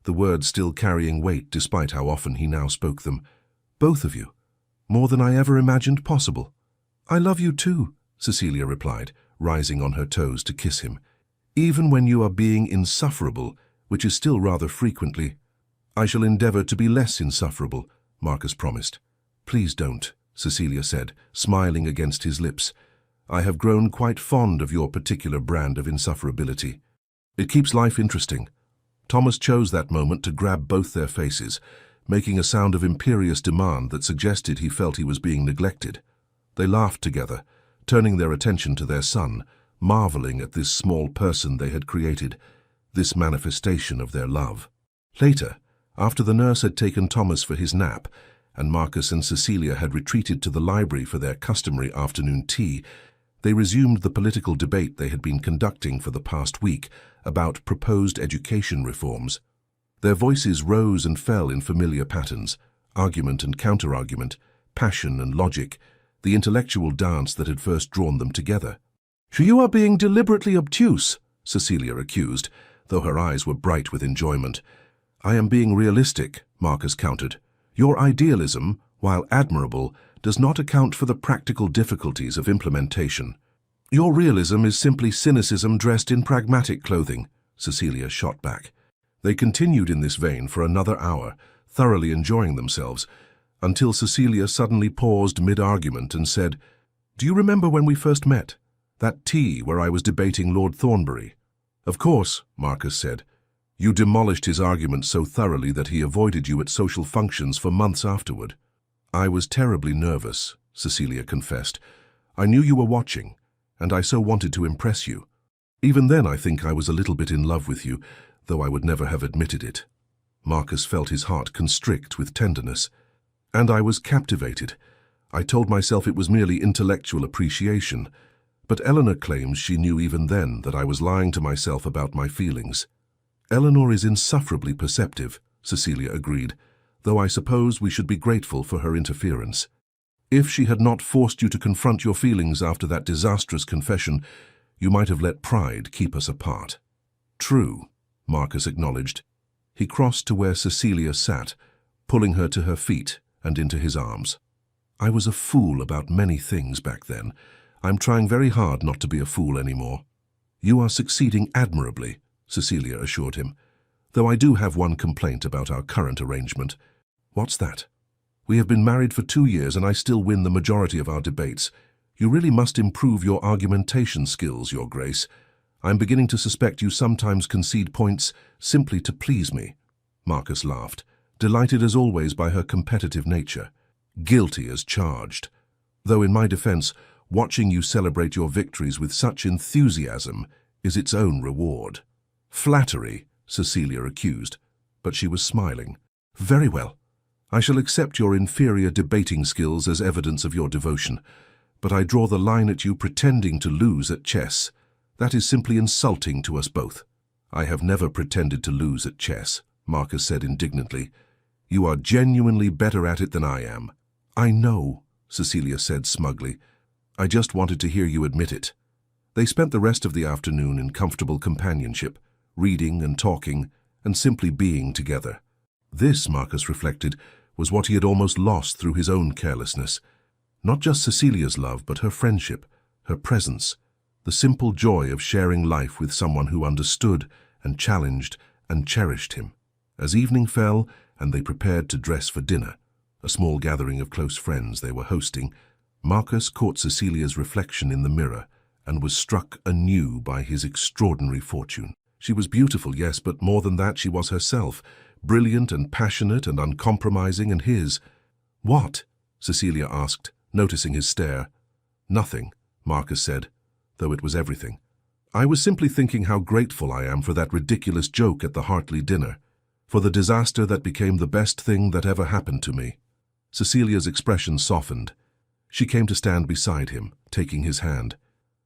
the words still carrying weight despite how often he now spoke them. "Both of you, more than I ever imagined possible." "I love you too," Cecilia replied, rising on her toes to kiss him. "Even when you are being insufferable, which is still rather frequently." "I shall endeavor to be less insufferable," Marcus promised. "Please don't," Cecilia said, smiling against his lips. "I have grown quite fond of your particular brand of insufferability. It keeps life interesting." Thomas chose that moment to grab both their faces, making a sound of imperious demand that suggested he felt he was being neglected. They laughed together, turning their attention to their son, marveling at this small person they had created, this manifestation of their love. Later, after the nurse had taken Thomas for his nap, and Marcus and Cecilia had retreated to the library for their customary afternoon tea, they resumed the political debate they had been conducting for the past week about proposed education reforms. Their voices rose and fell in familiar patterns, argument and counter-argument, passion and logic, the intellectual dance that had first drawn them together. "You are being deliberately obtuse," Cecilia accused, though her eyes were bright with enjoyment. "I am being realistic," Marcus countered. "Your idealism, while admirable, does not account for the practical difficulties of implementation." "Your realism is simply cynicism dressed in pragmatic clothing," Cecilia shot back. They continued in this vein for another hour, thoroughly enjoying themselves, until Cecilia suddenly paused mid-argument and said, "Do you remember when we first met? That tea where I was debating Lord Thornbury?" "Of course," Marcus said. "You demolished his argument so thoroughly that he avoided you at social functions for months afterward." "I was terribly nervous," Cecilia confessed. "I knew you were watching, and I so wanted to impress you. Even then I think I was a little bit in love with you, though I would never have admitted it." Marcus felt his heart constrict with tenderness. "And I was captivated. I told myself it was merely intellectual appreciation, But Eleanor claims she knew even then that I was lying to myself about my feelings. Eleanor is insufferably perceptive, Cecilia agreed, though I suppose we should be grateful for her interference. If she had not forced you to confront your feelings after that disastrous confession, you might have let pride keep us apart. True, Marcus acknowledged. He crossed to where Cecilia sat, pulling her to her feet and into his arms. I was a fool about many things back then. I'm trying very hard not to be a fool anymore. You are succeeding admirably, Cecilia assured him, though I do have one complaint about our current arrangement. What's that? We have been married for 2 years and I still win the majority of our debates. You really must improve your argumentation skills, Your Grace. I'm beginning to suspect you sometimes concede points simply to please me. Marcus laughed, delighted as always by her competitive nature. Guilty as charged. Though in my defense, watching you celebrate your victories with such enthusiasm is its own reward. Flattery, Cecilia accused, but she was smiling. Very well. I shall accept your inferior debating skills as evidence of your devotion, but I draw the line at you pretending to lose at chess. That is simply insulting to us both. I have never pretended to lose at chess, Marcus said indignantly. You are genuinely better at it than I am. I know, Cecilia said smugly. I just wanted to hear you admit it. They spent the rest of the afternoon in comfortable companionship, reading and talking, and simply being together. This, Marcus reflected, was what he had almost lost through his own carelessness. Not just Cecilia's love, but her friendship, her presence, the simple joy of sharing life with someone who understood and challenged and cherished him. As evening fell and they prepared to dress for dinner, a small gathering of close friends they were hosting, Marcus caught Cecilia's reflection in the mirror and was struck anew by his extraordinary fortune. She was beautiful, yes, but more than that, she was herself, brilliant and passionate and uncompromising, and his. What? Cecilia asked, noticing his stare. Nothing, Marcus said, though it was everything. I was simply thinking how grateful I am for that ridiculous joke at the Hartley dinner, for the disaster that became the best thing that ever happened to me. Cecilia's expression softened. She came to stand beside him, taking his hand.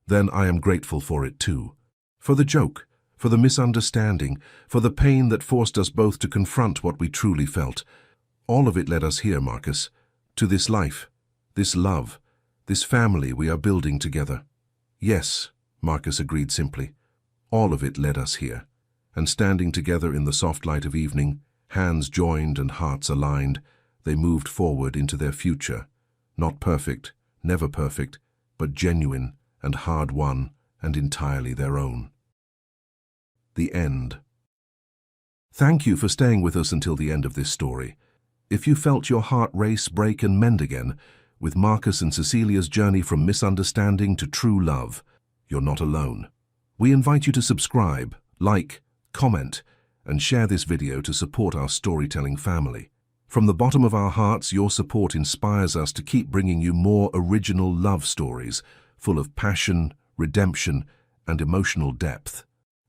Then I am grateful for it too. For the joke, for the misunderstanding, for the pain that forced us both to confront what we truly felt. All of it led us here, Marcus, to this life, this love, this family we are building together. Yes, Marcus agreed simply. All of it led us here. And standing together in the soft light of evening, hands joined and hearts aligned, they moved forward into their future. Not perfect, never perfect, but genuine and hard-won and entirely their own. The end. Thank you for staying with us until the end of this story. If you felt your heart race, break and mend again, with Marcus and Cecilia's journey from misunderstanding to true love, you're not alone. We invite you to subscribe, like, comment, and share this video to support our storytelling family. From the bottom of our hearts, your support inspires us to keep bringing you more original love stories, full of passion, redemption, and emotional depth.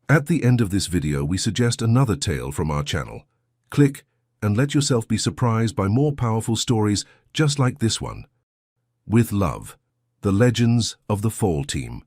At the end of this video, we suggest another tale from our channel. Click and let yourself be surprised by more powerful stories just like this one. With Love, The Legends of the Fall Team.